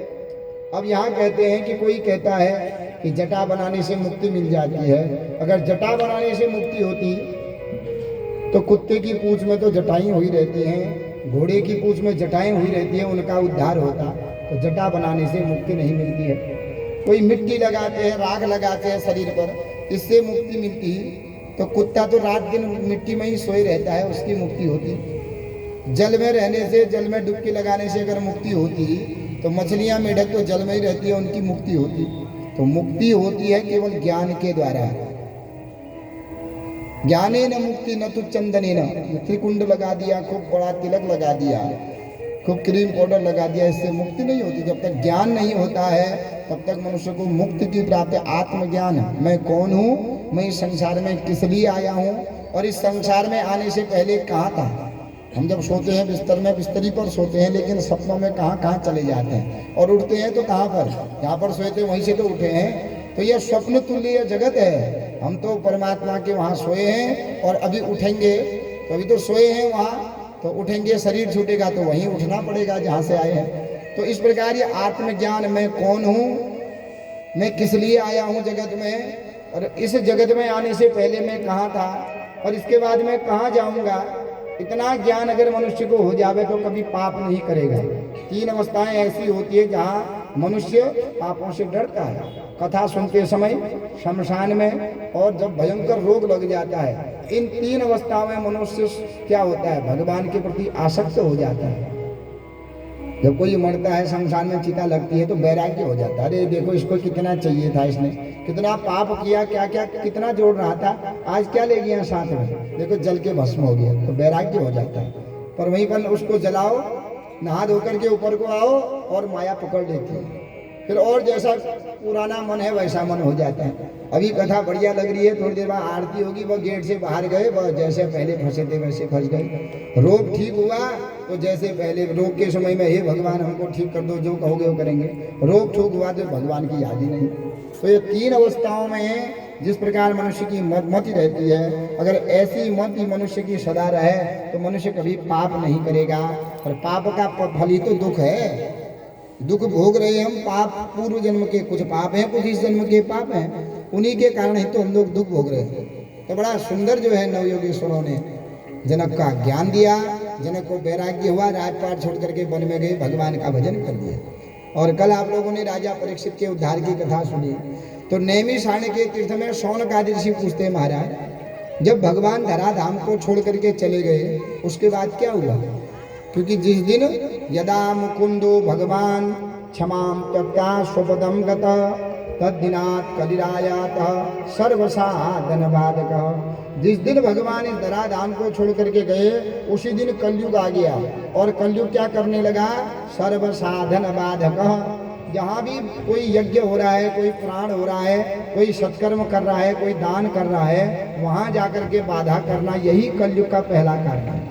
अब यहाँ कहते हैं कि कोई कहता है कि जटा बनाने से मुक्ति मिल जाती है। अगर जटा बनाने से मुक्ति होती तो कुत्ते की पूंछ में तो जटाएं हुई रहती हैं, घोड़े की पूंछ में जटाएं हुई रहती हैं, उनका उद्धार होता। तो जटा बनाने से मुक्ति नहीं मिलती है। कोई मिट्टी लगाते हैं, राख लगाते हैं शरीर पर, इससे मुक्ति मिलती। तो कुत्ता तो रात दिन मिट्टी में ही सोए रहता है, उसकी मुक्ति होती। जल में रहने से, जल में डुबकी लगाने से अगर मुक्ति होती तो मछलियां मेढक तो जल में ही रहती है, उनकी मुक्ति होती। तो मुक्ति होती है केवल ज्ञान के द्वारा। ज्ञाने न मुक्ति न तो चंदने न, त्रिकुंड लगा दिया, खूब बड़ा तिलक लगा दिया, खूब क्रीम पाउडर लगा दिया, इससे मुक्ति नहीं होती। जब तक ज्ञान नहीं होता है तब तक मनुष्य को मुक्ति की प्राप्ति। आत्मज्ञान, मैं कौन हूँ, मैं इस संसार में किस लिए आया हूँ, और इस संसार में आने से पहले कहाँ था। हम जब सोते हैं बिस्तर में, बिस्तरी पर सोते हैं, लेकिन सपनों में कहाँ कहाँ चले जाते हैं, और उठते हैं तो कहाँ पर, जहाँ पर सोए थे वहीं से तो उठे हैं। तो यह स्वप्न तुल्य जगत है। हम तो परमात्मा के वहाँ सोए हैं और अभी उठेंगे, तो अभी तो सोए हैं वहाँ, तो उठेंगे, शरीर छूटेगा तो वहीं उठना पड़ेगा जहाँ से आए हैं। तो इस प्रकार ये आत्मज्ञान, मैं कौन हूँ, मैं किस लिए आया हूँ जगत में, और इस जगत में आने से पहले मैं कहाँ था, और इसके बाद मैं कहाँ जाऊँगा, इतना ज्ञान अगर मनुष्य को हो जावे तो कभी पाप नहीं करेगा। 3 अवस्थाएं ऐसी होती है जहाँ मनुष्य पापों से डरता है। कथा सुनते समय, शमशान में, और जब भयंकर रोग लग जाता है, इन 3 अवस्थाओं में मनुष्य क्या होता है, भगवान के प्रति आसक्त हो जाता है। जब कोई मरता है, शमशान में चिता लगती है, तो वैराग्य हो जाता है। अरे देखो इसको कितना चाहिए था, इसने कितना पाप किया, क्या क्या कितना जोड़ रहा था, आज क्या ले गया साथ में, देखो जल के भस्म हो गया, तो वैराग्य हो जाता है। पर वहीं पर उसको जलाओ, नहा धोकर के ऊपर को आओ, और माया पकड़ लेती है, फिर और जैसा पुराना मन है वैसा मन हो जाता है। अभी कथा बढ़िया लग रही है, थोड़ी देर बाद आरती होगी, वह गेट से बाहर गए, वह जैसे पहले फंसे थे वैसे फंस गए। रोग ठीक हुआ तो जैसे पहले, रोग के समय में हे भगवान हमको ठीक कर दो, जो कहोगे वो करेंगे। रोग ठीक हुआ तो भगवान की याद ही नहीं। तो ये 3 अवस्थाओं में जिस प्रकार मनुष्य की मति रहती है, अगर ऐसी मति मनुष्य की सदा रहे तो मनुष्य कभी पाप नहीं करेगा। और पाप का फल ही तो दुख है। दुख भोग रहे हम, पाप पूर्व जन्म के कुछ पाप हैं, कुछ इस जन्म के पाप हैं, उन्हीं के कारण ही तो हम लोग दुख भोग रहे हैं। तो बड़ा सुंदर जो है नवयोगेश्वरों ने जनक का ज्ञान दिया, जनक को वैराग्य हुआ, राजपाट छोड़ करके वन में गए, भगवान का भजन कर दिया। और कल आप लोगों ने राजा परीक्षित के उद्धार की कथा सुनी। तो नैमिषारण्य के तीर्थ में शौनक आदि ऋषि पूछते हैं, महाराज जब भगवान धराधाम को छोड़ करके चले गए उसके बाद क्या हुआ, क्योंकि जिस दिन यदा मुकुंदो भगवान क्षमाम त्यक्ता स्वपदम गतः तद्दिनात् कलिरायातः सर्वसाधन बाधकः। जिस दिन भगवान इस धराधाम को छोड़ करके गए उसी दिन कलयुग आ गया, और कलयुग क्या करने लगा, सर्वसाधन बाधकः। जहाँ भी कोई यज्ञ हो रहा है, कोई पुराण हो रहा है, कोई सत्कर्म कर रहा है, कोई दान कर रहा है, वहाँ जाकर के बाधा करना, यही कलयुग का पहला कारण है।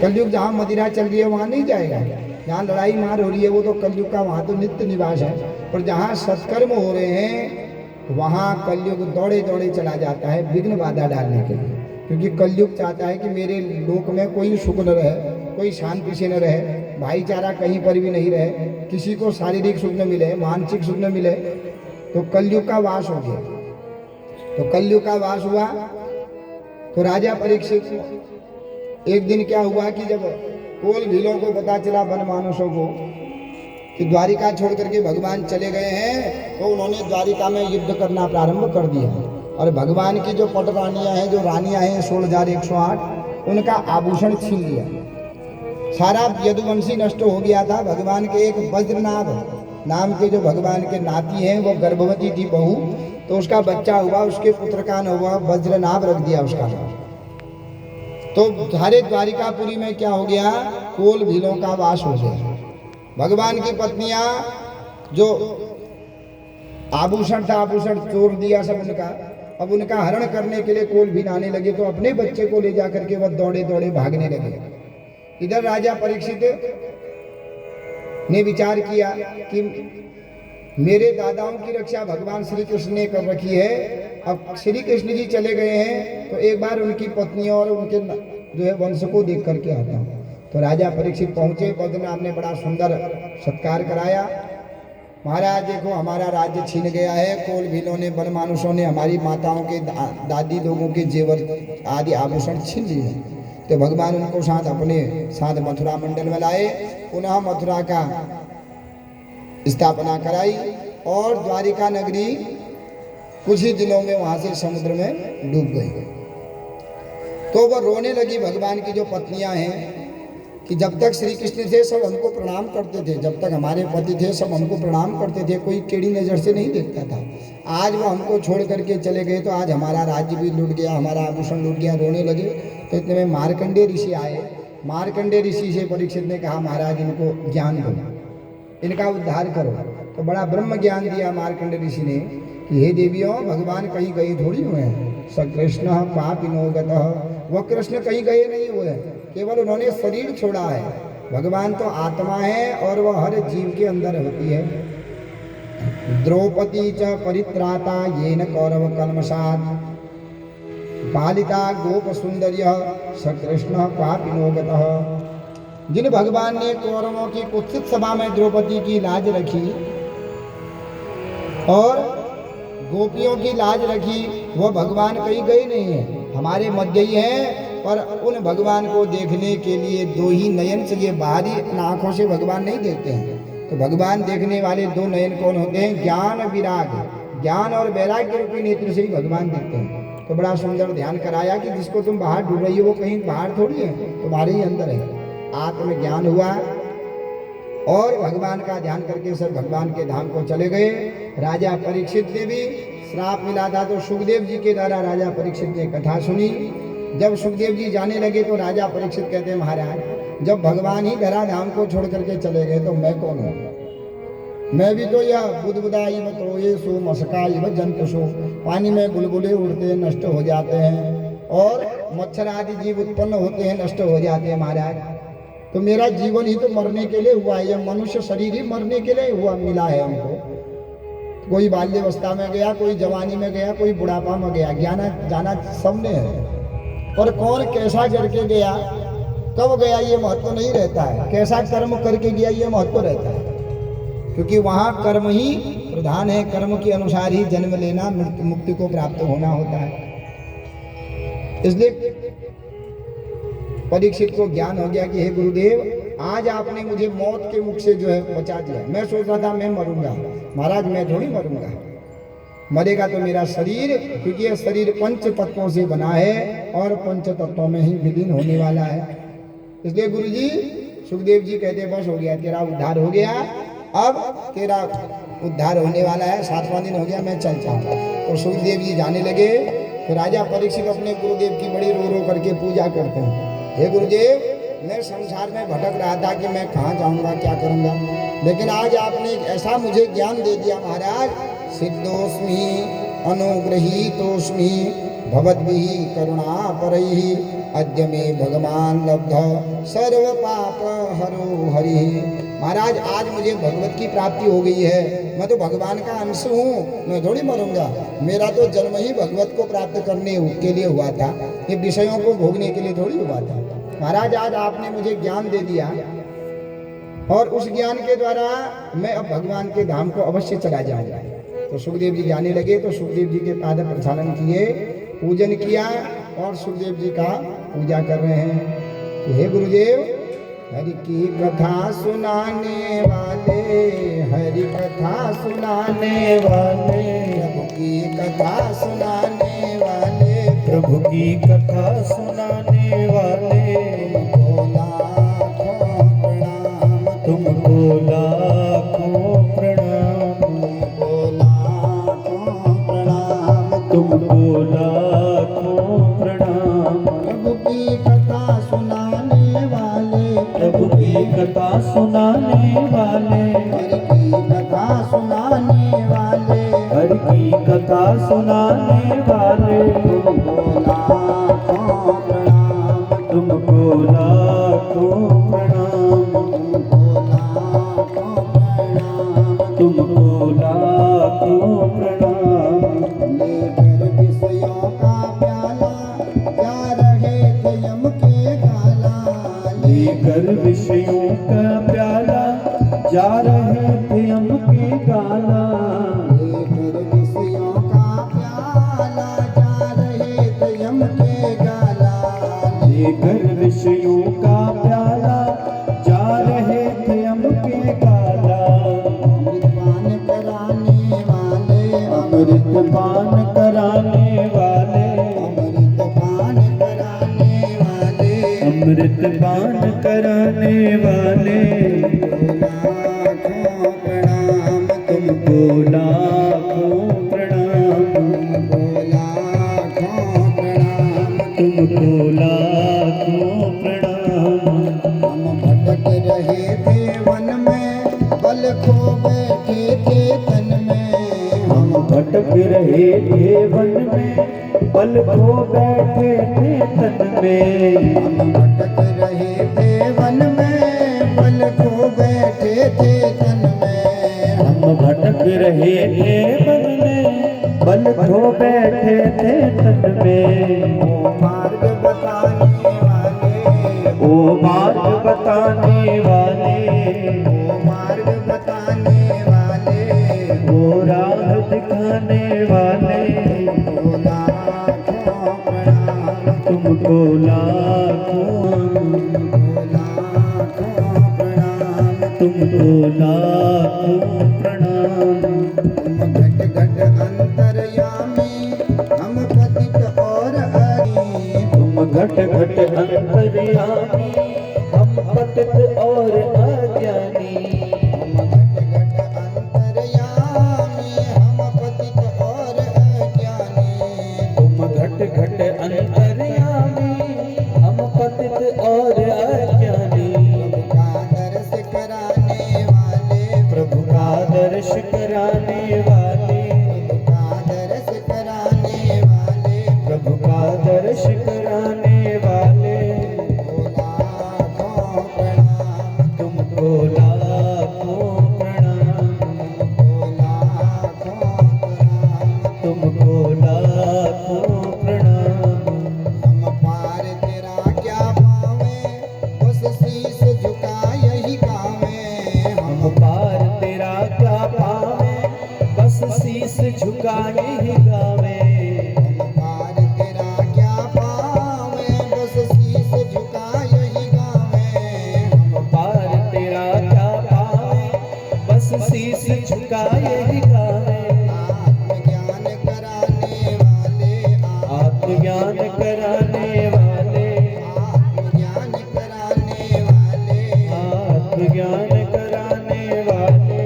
कलयुग जहाँ मदिरा चल रही है वहाँ नहीं जाएगा, जहाँ लड़ाई मार हो रही है वो तो कलयुग का वहाँ तो नित्य निवास है। पर जहाँ सत्कर्म हो रहे हैं वहाँ कलयुग दौड़े दौड़े चला जाता है विघ्न बाधा डालने के लिए। क्योंकि कलयुग चाहता है कि मेरे लोक में कोई सुख न रहे, कोई शांति से न रहे, भाईचारा कहीं पर भी नहीं रहे, किसी को शारीरिक सुख न मिले, मानसिक सुख न मिले। तो कलयुग का वास हो गया। तो कलयुग का वास हुआ तो राजा परीक्षित, एक दिन क्या हुआ कि जब कोल भीलों को पता चला, वन मानुषों को, कि द्वारिका छोड़ करके भगवान चले गए हैं, तो उन्होंने द्वारिका में युद्ध करना प्रारंभ कर दिया। और भगवान की जो पटरानियां हैं, जो रानियां हैं 16,108, उनका आभूषण छीन लिया। सारा यदुवंशी नष्ट हो गया था। भगवान के एक वज्रनाभ नाम के जो भगवान के नाती हैं, वो गर्भवती थी बहू, तो उसका बच्चा हुआ, उसके पुत्र का नाम हुआ वज्रनाभ, रख दिया उसका नाम। तो सारे द्वारिकापुरी में क्या हो गया, कोल भीलों का वास हो गया। भगवान की पत्नियां जो आभूषण था, आभूषण चोर दिया सब उनका। अब उनका हरण करने के लिए कोल भील आने लगे, तो अपने बच्चे को ले जाकर के वह दौड़े दौड़े भागने लगे। इधर राजा परीक्षित ने विचार किया कि मेरे दादाओं की रक्षा भगवान श्री कृष्ण ने कर रखी है, अब श्री कृष्ण जी चले गए हैं तो एक बार उनकी पत्नियों और उनके जो है वंश को देख करके आता हूँ। तो राजा परीक्षित पहुँचे, बद्रीनाथ ने बड़ा सुंदर सत्कार कराया। महाराज देखो हमारा राज्य छीन गया है, कोल भीलों ने, वन मानुषों ने हमारी माताओं के दादी लोगों के जेवर आदि आभूषण छीन लिए। तो भगवान उनको साथ अपने साथ मथुरा मंडल में लाए, पुनः मथुरा का स्थापना कराई, और द्वारिका नगरी कुछ ही दिनों में वहां से समुद्र में डूब गई। तो वह रोने लगी भगवान की जो पत्नियां हैं कि जब तक श्री कृष्ण थे सब हमको प्रणाम करते थे, जब तक हमारे पति थे सब हमको प्रणाम करते थे, कोई टेढ़ी नज़र से नहीं देखता था। आज वो हमको छोड़ करके चले गए तो आज हमारा राज्य भी लूट गया, हमारा आभूषण लूट गया, रोने लगे। तो इतने में मार्कंडेय ऋषि आए। मार्कंडेय ऋषि से परीक्षित ने कहा महाराज इनको ज्ञान दो, इनका उद्धार करो। तो बड़ा ब्रह्म ज्ञान दिया मार्कंडेय ऋषि ने कि हे देवियों, भगवान कहीं गए थोड़ी हुए हैं। स कृष्ण पापिनो गतः, वह कृष्ण कहीं गए नहीं हुए, केवल उन्होंने शरीर छोड़ा है। भगवान तो आत्मा है और वह हर जीव के अंदर होती है। द्रौपदी च परित्राता येन कौरव कल्मषात्, पालिता गोप सुंदर्य स कृष्ण पापिनो गतः। जिन भगवान ने कौरवों की कुत्सित सभा में द्रौपदी की लाज रखी और गोपियों की लाज रखी, वह भगवान कहीं गए नहीं है, हमारे मध्य ही हैं। पर उन भगवान को देखने के लिए दो ही नयन चाहिए, बाहरी आंखों से भगवान नहीं देखते हैं। तो भगवान देखने वाले दो नयन कौन होते हैं? ज्ञान विराग, ज्ञान और वैराग्य रूपी नेत्र से ही भगवान देखते हैं। तो बड़ा सुंदर ध्यान कराया कि जिसको तुम बाहर ढूंढ रही हो वो कहीं बाहर थोड़ी है, तुम्हारे ही अंदर है। आत्मज्ञान हुआ और भगवान का ध्यान करके सब भगवान के धाम को चले गए। राजा परीक्षित ने भी श्राप मिला था तो सुखदेव जी के द्वारा राजा परीक्षित ने कथा सुनी। जब सुखदेव जी जाने लगे तो राजा परीक्षित कहते हैं महाराज जब भगवान ही धरा धाम को छोड़ करके चले गए तो मैं कौन हूँ? मैं भी तो यह बुदबुदा इव तोये सो मस्का इव जंतु सो, पानी में बुलबुले उड़ते हैं नष्ट हो जाते हैं और मच्छर आदि जीव उत्पन्न होते हैं नष्ट हो जाते हैं महाराज। तो मेरा जीवन ही तो मरने के लिए हुआ है, यह मनुष्य शरीर ही मरने के लिए हुआ मिला है हमको। कोई बाल्यावस्था में गया, कोई जवानी में गया, कोई बुढ़ापा में गया, ज्ञाना जाना सबने है। और कौन कैसा करके गया, कब गया ये महत्व नहीं रहता है, कैसा कर्म करके गया ये महत्व रहता है। क्योंकि वहाँ कर्म ही प्रधान है, कर्म के अनुसार ही जन्म लेना मुक्ति को प्राप्त होना होता है। इसलिए परीक्षित को ज्ञान हो गया कि हे गुरुदेव आज आपने मुझे मौत के मुख से जो है बचा दिया। मैं सोच रहा था मैं मरूंगा, महाराज मैं थोड़ी मरूंगा, मरेगा तो मेरा शरीर, क्योंकि यह शरीर पंच तत्वों से बना है और पंच तत्वों में ही विलीन होने वाला है। इसलिए गुरुजी सुखदेव जी कहते बस हो गया, तेरा उद्धार हो गया, अब तेरा उद्धार होने वाला है, 7वां दिन हो गया, मैं चलता हूँ। तो सुखदेव जी जाने लगे। तो राजा परीक्षित अपने गुरुदेव की बड़ी रो रो करके पूजा करते हैं। हे गुरुदेव मैं संसार में भटक रहा था कि मैं कहाँ जाऊँगा, क्या करूँगा, लेकिन आज आपने एक ऐसा मुझे ज्ञान दे दिया महाराज, सिद्धोस्मि अनुगृहीतोस्मि भवद्भिः करुणा परैः अद्य मे भगवान लब्ध सर्व पाप हरो हरिः। महाराज आज मुझे भगवत की प्राप्ति हो गई है, मैं तो भगवान का अंश हूँ, मैं थोड़ी मरूंगा। मेरा तो जन्म ही भगवत को प्राप्त करने के लिए हुआ था, ये विषयों को भोगने के लिए थोड़ी हुआ था। महाराज आज आपने मुझे ज्ञान दे दिया और उस ज्ञान के द्वारा मैं अब भगवान के धाम को अवश्य चला जाऊंगा। तो सुखदेव जी जाने लगे तो सुखदेव जी के पाद प्रक्षालन किए, पूजन किया और सुखदेव जी का पूजा कर रहे हैं। हे गुरुदेव हरि की कथा सुनाने वाले, हरि कथा सुनाने वाले, प्रभु की कथा सुनाने वाले, प्रभु की कथा सुनाने वाले, तुमको लाखों प्रणाम, तुमको लाखों प्रणाम। प्रभु की कथा सुनाने वाले, प्रभु की कथा सुनाने वाले, हरि की कथा सुनाने वाले, हरि की कथा सुनाने वाले, तुमको लाखों प्रणाम, तुमको लाखों प्रणाम। लेकर विषयों का प्याला जा रहे थे यम के गाला, लेकर विषयों का प्याला जा रहे थे हम के गाला, लेकर विषयों का प्याला जा रहे थे यम के गाला, लेकर विषयों का प्याला जा रहे थे हम के गाला। अमृत पान कराने वाले, अमृत पान कराने वाले लाखों प्रणाम तुमको लाखों प्रणाम, लाखों प्रणाम तुमको लाखों प्रणाम। हम भटक रहे थे वन में बल खो बैठे थे तन में हम भटक रहे थे वन में, पल खो बैठे थे तन में। हम भटक रहे थे वन में बल खो बैठे थे तन में हम भटक रहे थे वन में, पल खो बैठे थे तन में। ओ मार्ग बताने वाले ओ मार्ग बताने वाले, ओ मार्ग बताने वाले ओ राह दिखाने वाले, तुमको लाखों प्रणाम तुमको लाखों प्रणाम। तुम घट घट अंतर्यामी हम पतित और अज्ञानी तुम घट घट अंतर्यामी, हम पतित और अज्ञानी। हम घट घट अंतर्यामी हम पतित और अज्ञानी तुम घट घट अंतर्यामी, हम पतित और अज्ञानी। प्रभु का दर्श कराने वाले प्रभु का दर्श कराने वाले, तुमको लाखों प्रणाम, तुमको लाखों प्रणाम। हम पार तेरा क्या पावे बस शीश झुका यही गावे हम पार तेरा क्या पावे, बस शीस झुकाए ही गावे। हम पार तेरा क्या पावे बस शीश झुका यही गावे हम पार तेरा क्या पावे, बस शीस झुकाए ही गावे। आत्मज्ञान कराने वाले आत्मज्ञान कराने वाले, आत्मज्ञान कराने वाले आत्मज्ञान कराने वाले।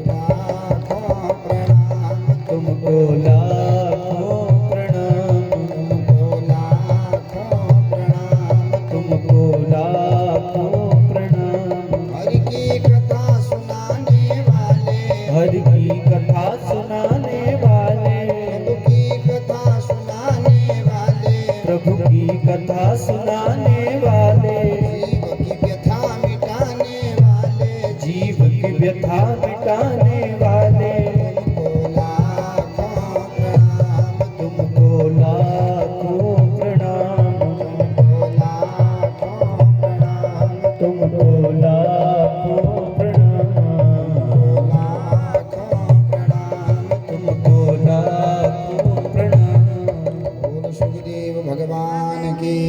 लाखों प्रणाम तुमको लाखों प्रणाम, तुमको लाखों प्रणाम तुमको लाखों प्रणाम। हरि की कथा सुनाने वाले हरि की कथा सुनाने वाले, प्रभु की कथा सुनाने वाले प्रभु की कथा सुनाने वाले, जीव की व्यथा मिटाने जीव की व्यथा मिटाने वाले वाले। तुमको लाखों प्रणाम तुमको लाखों प्रणाम, तुमको लाखों प्रणाम तुमको लाखों प्रणाम।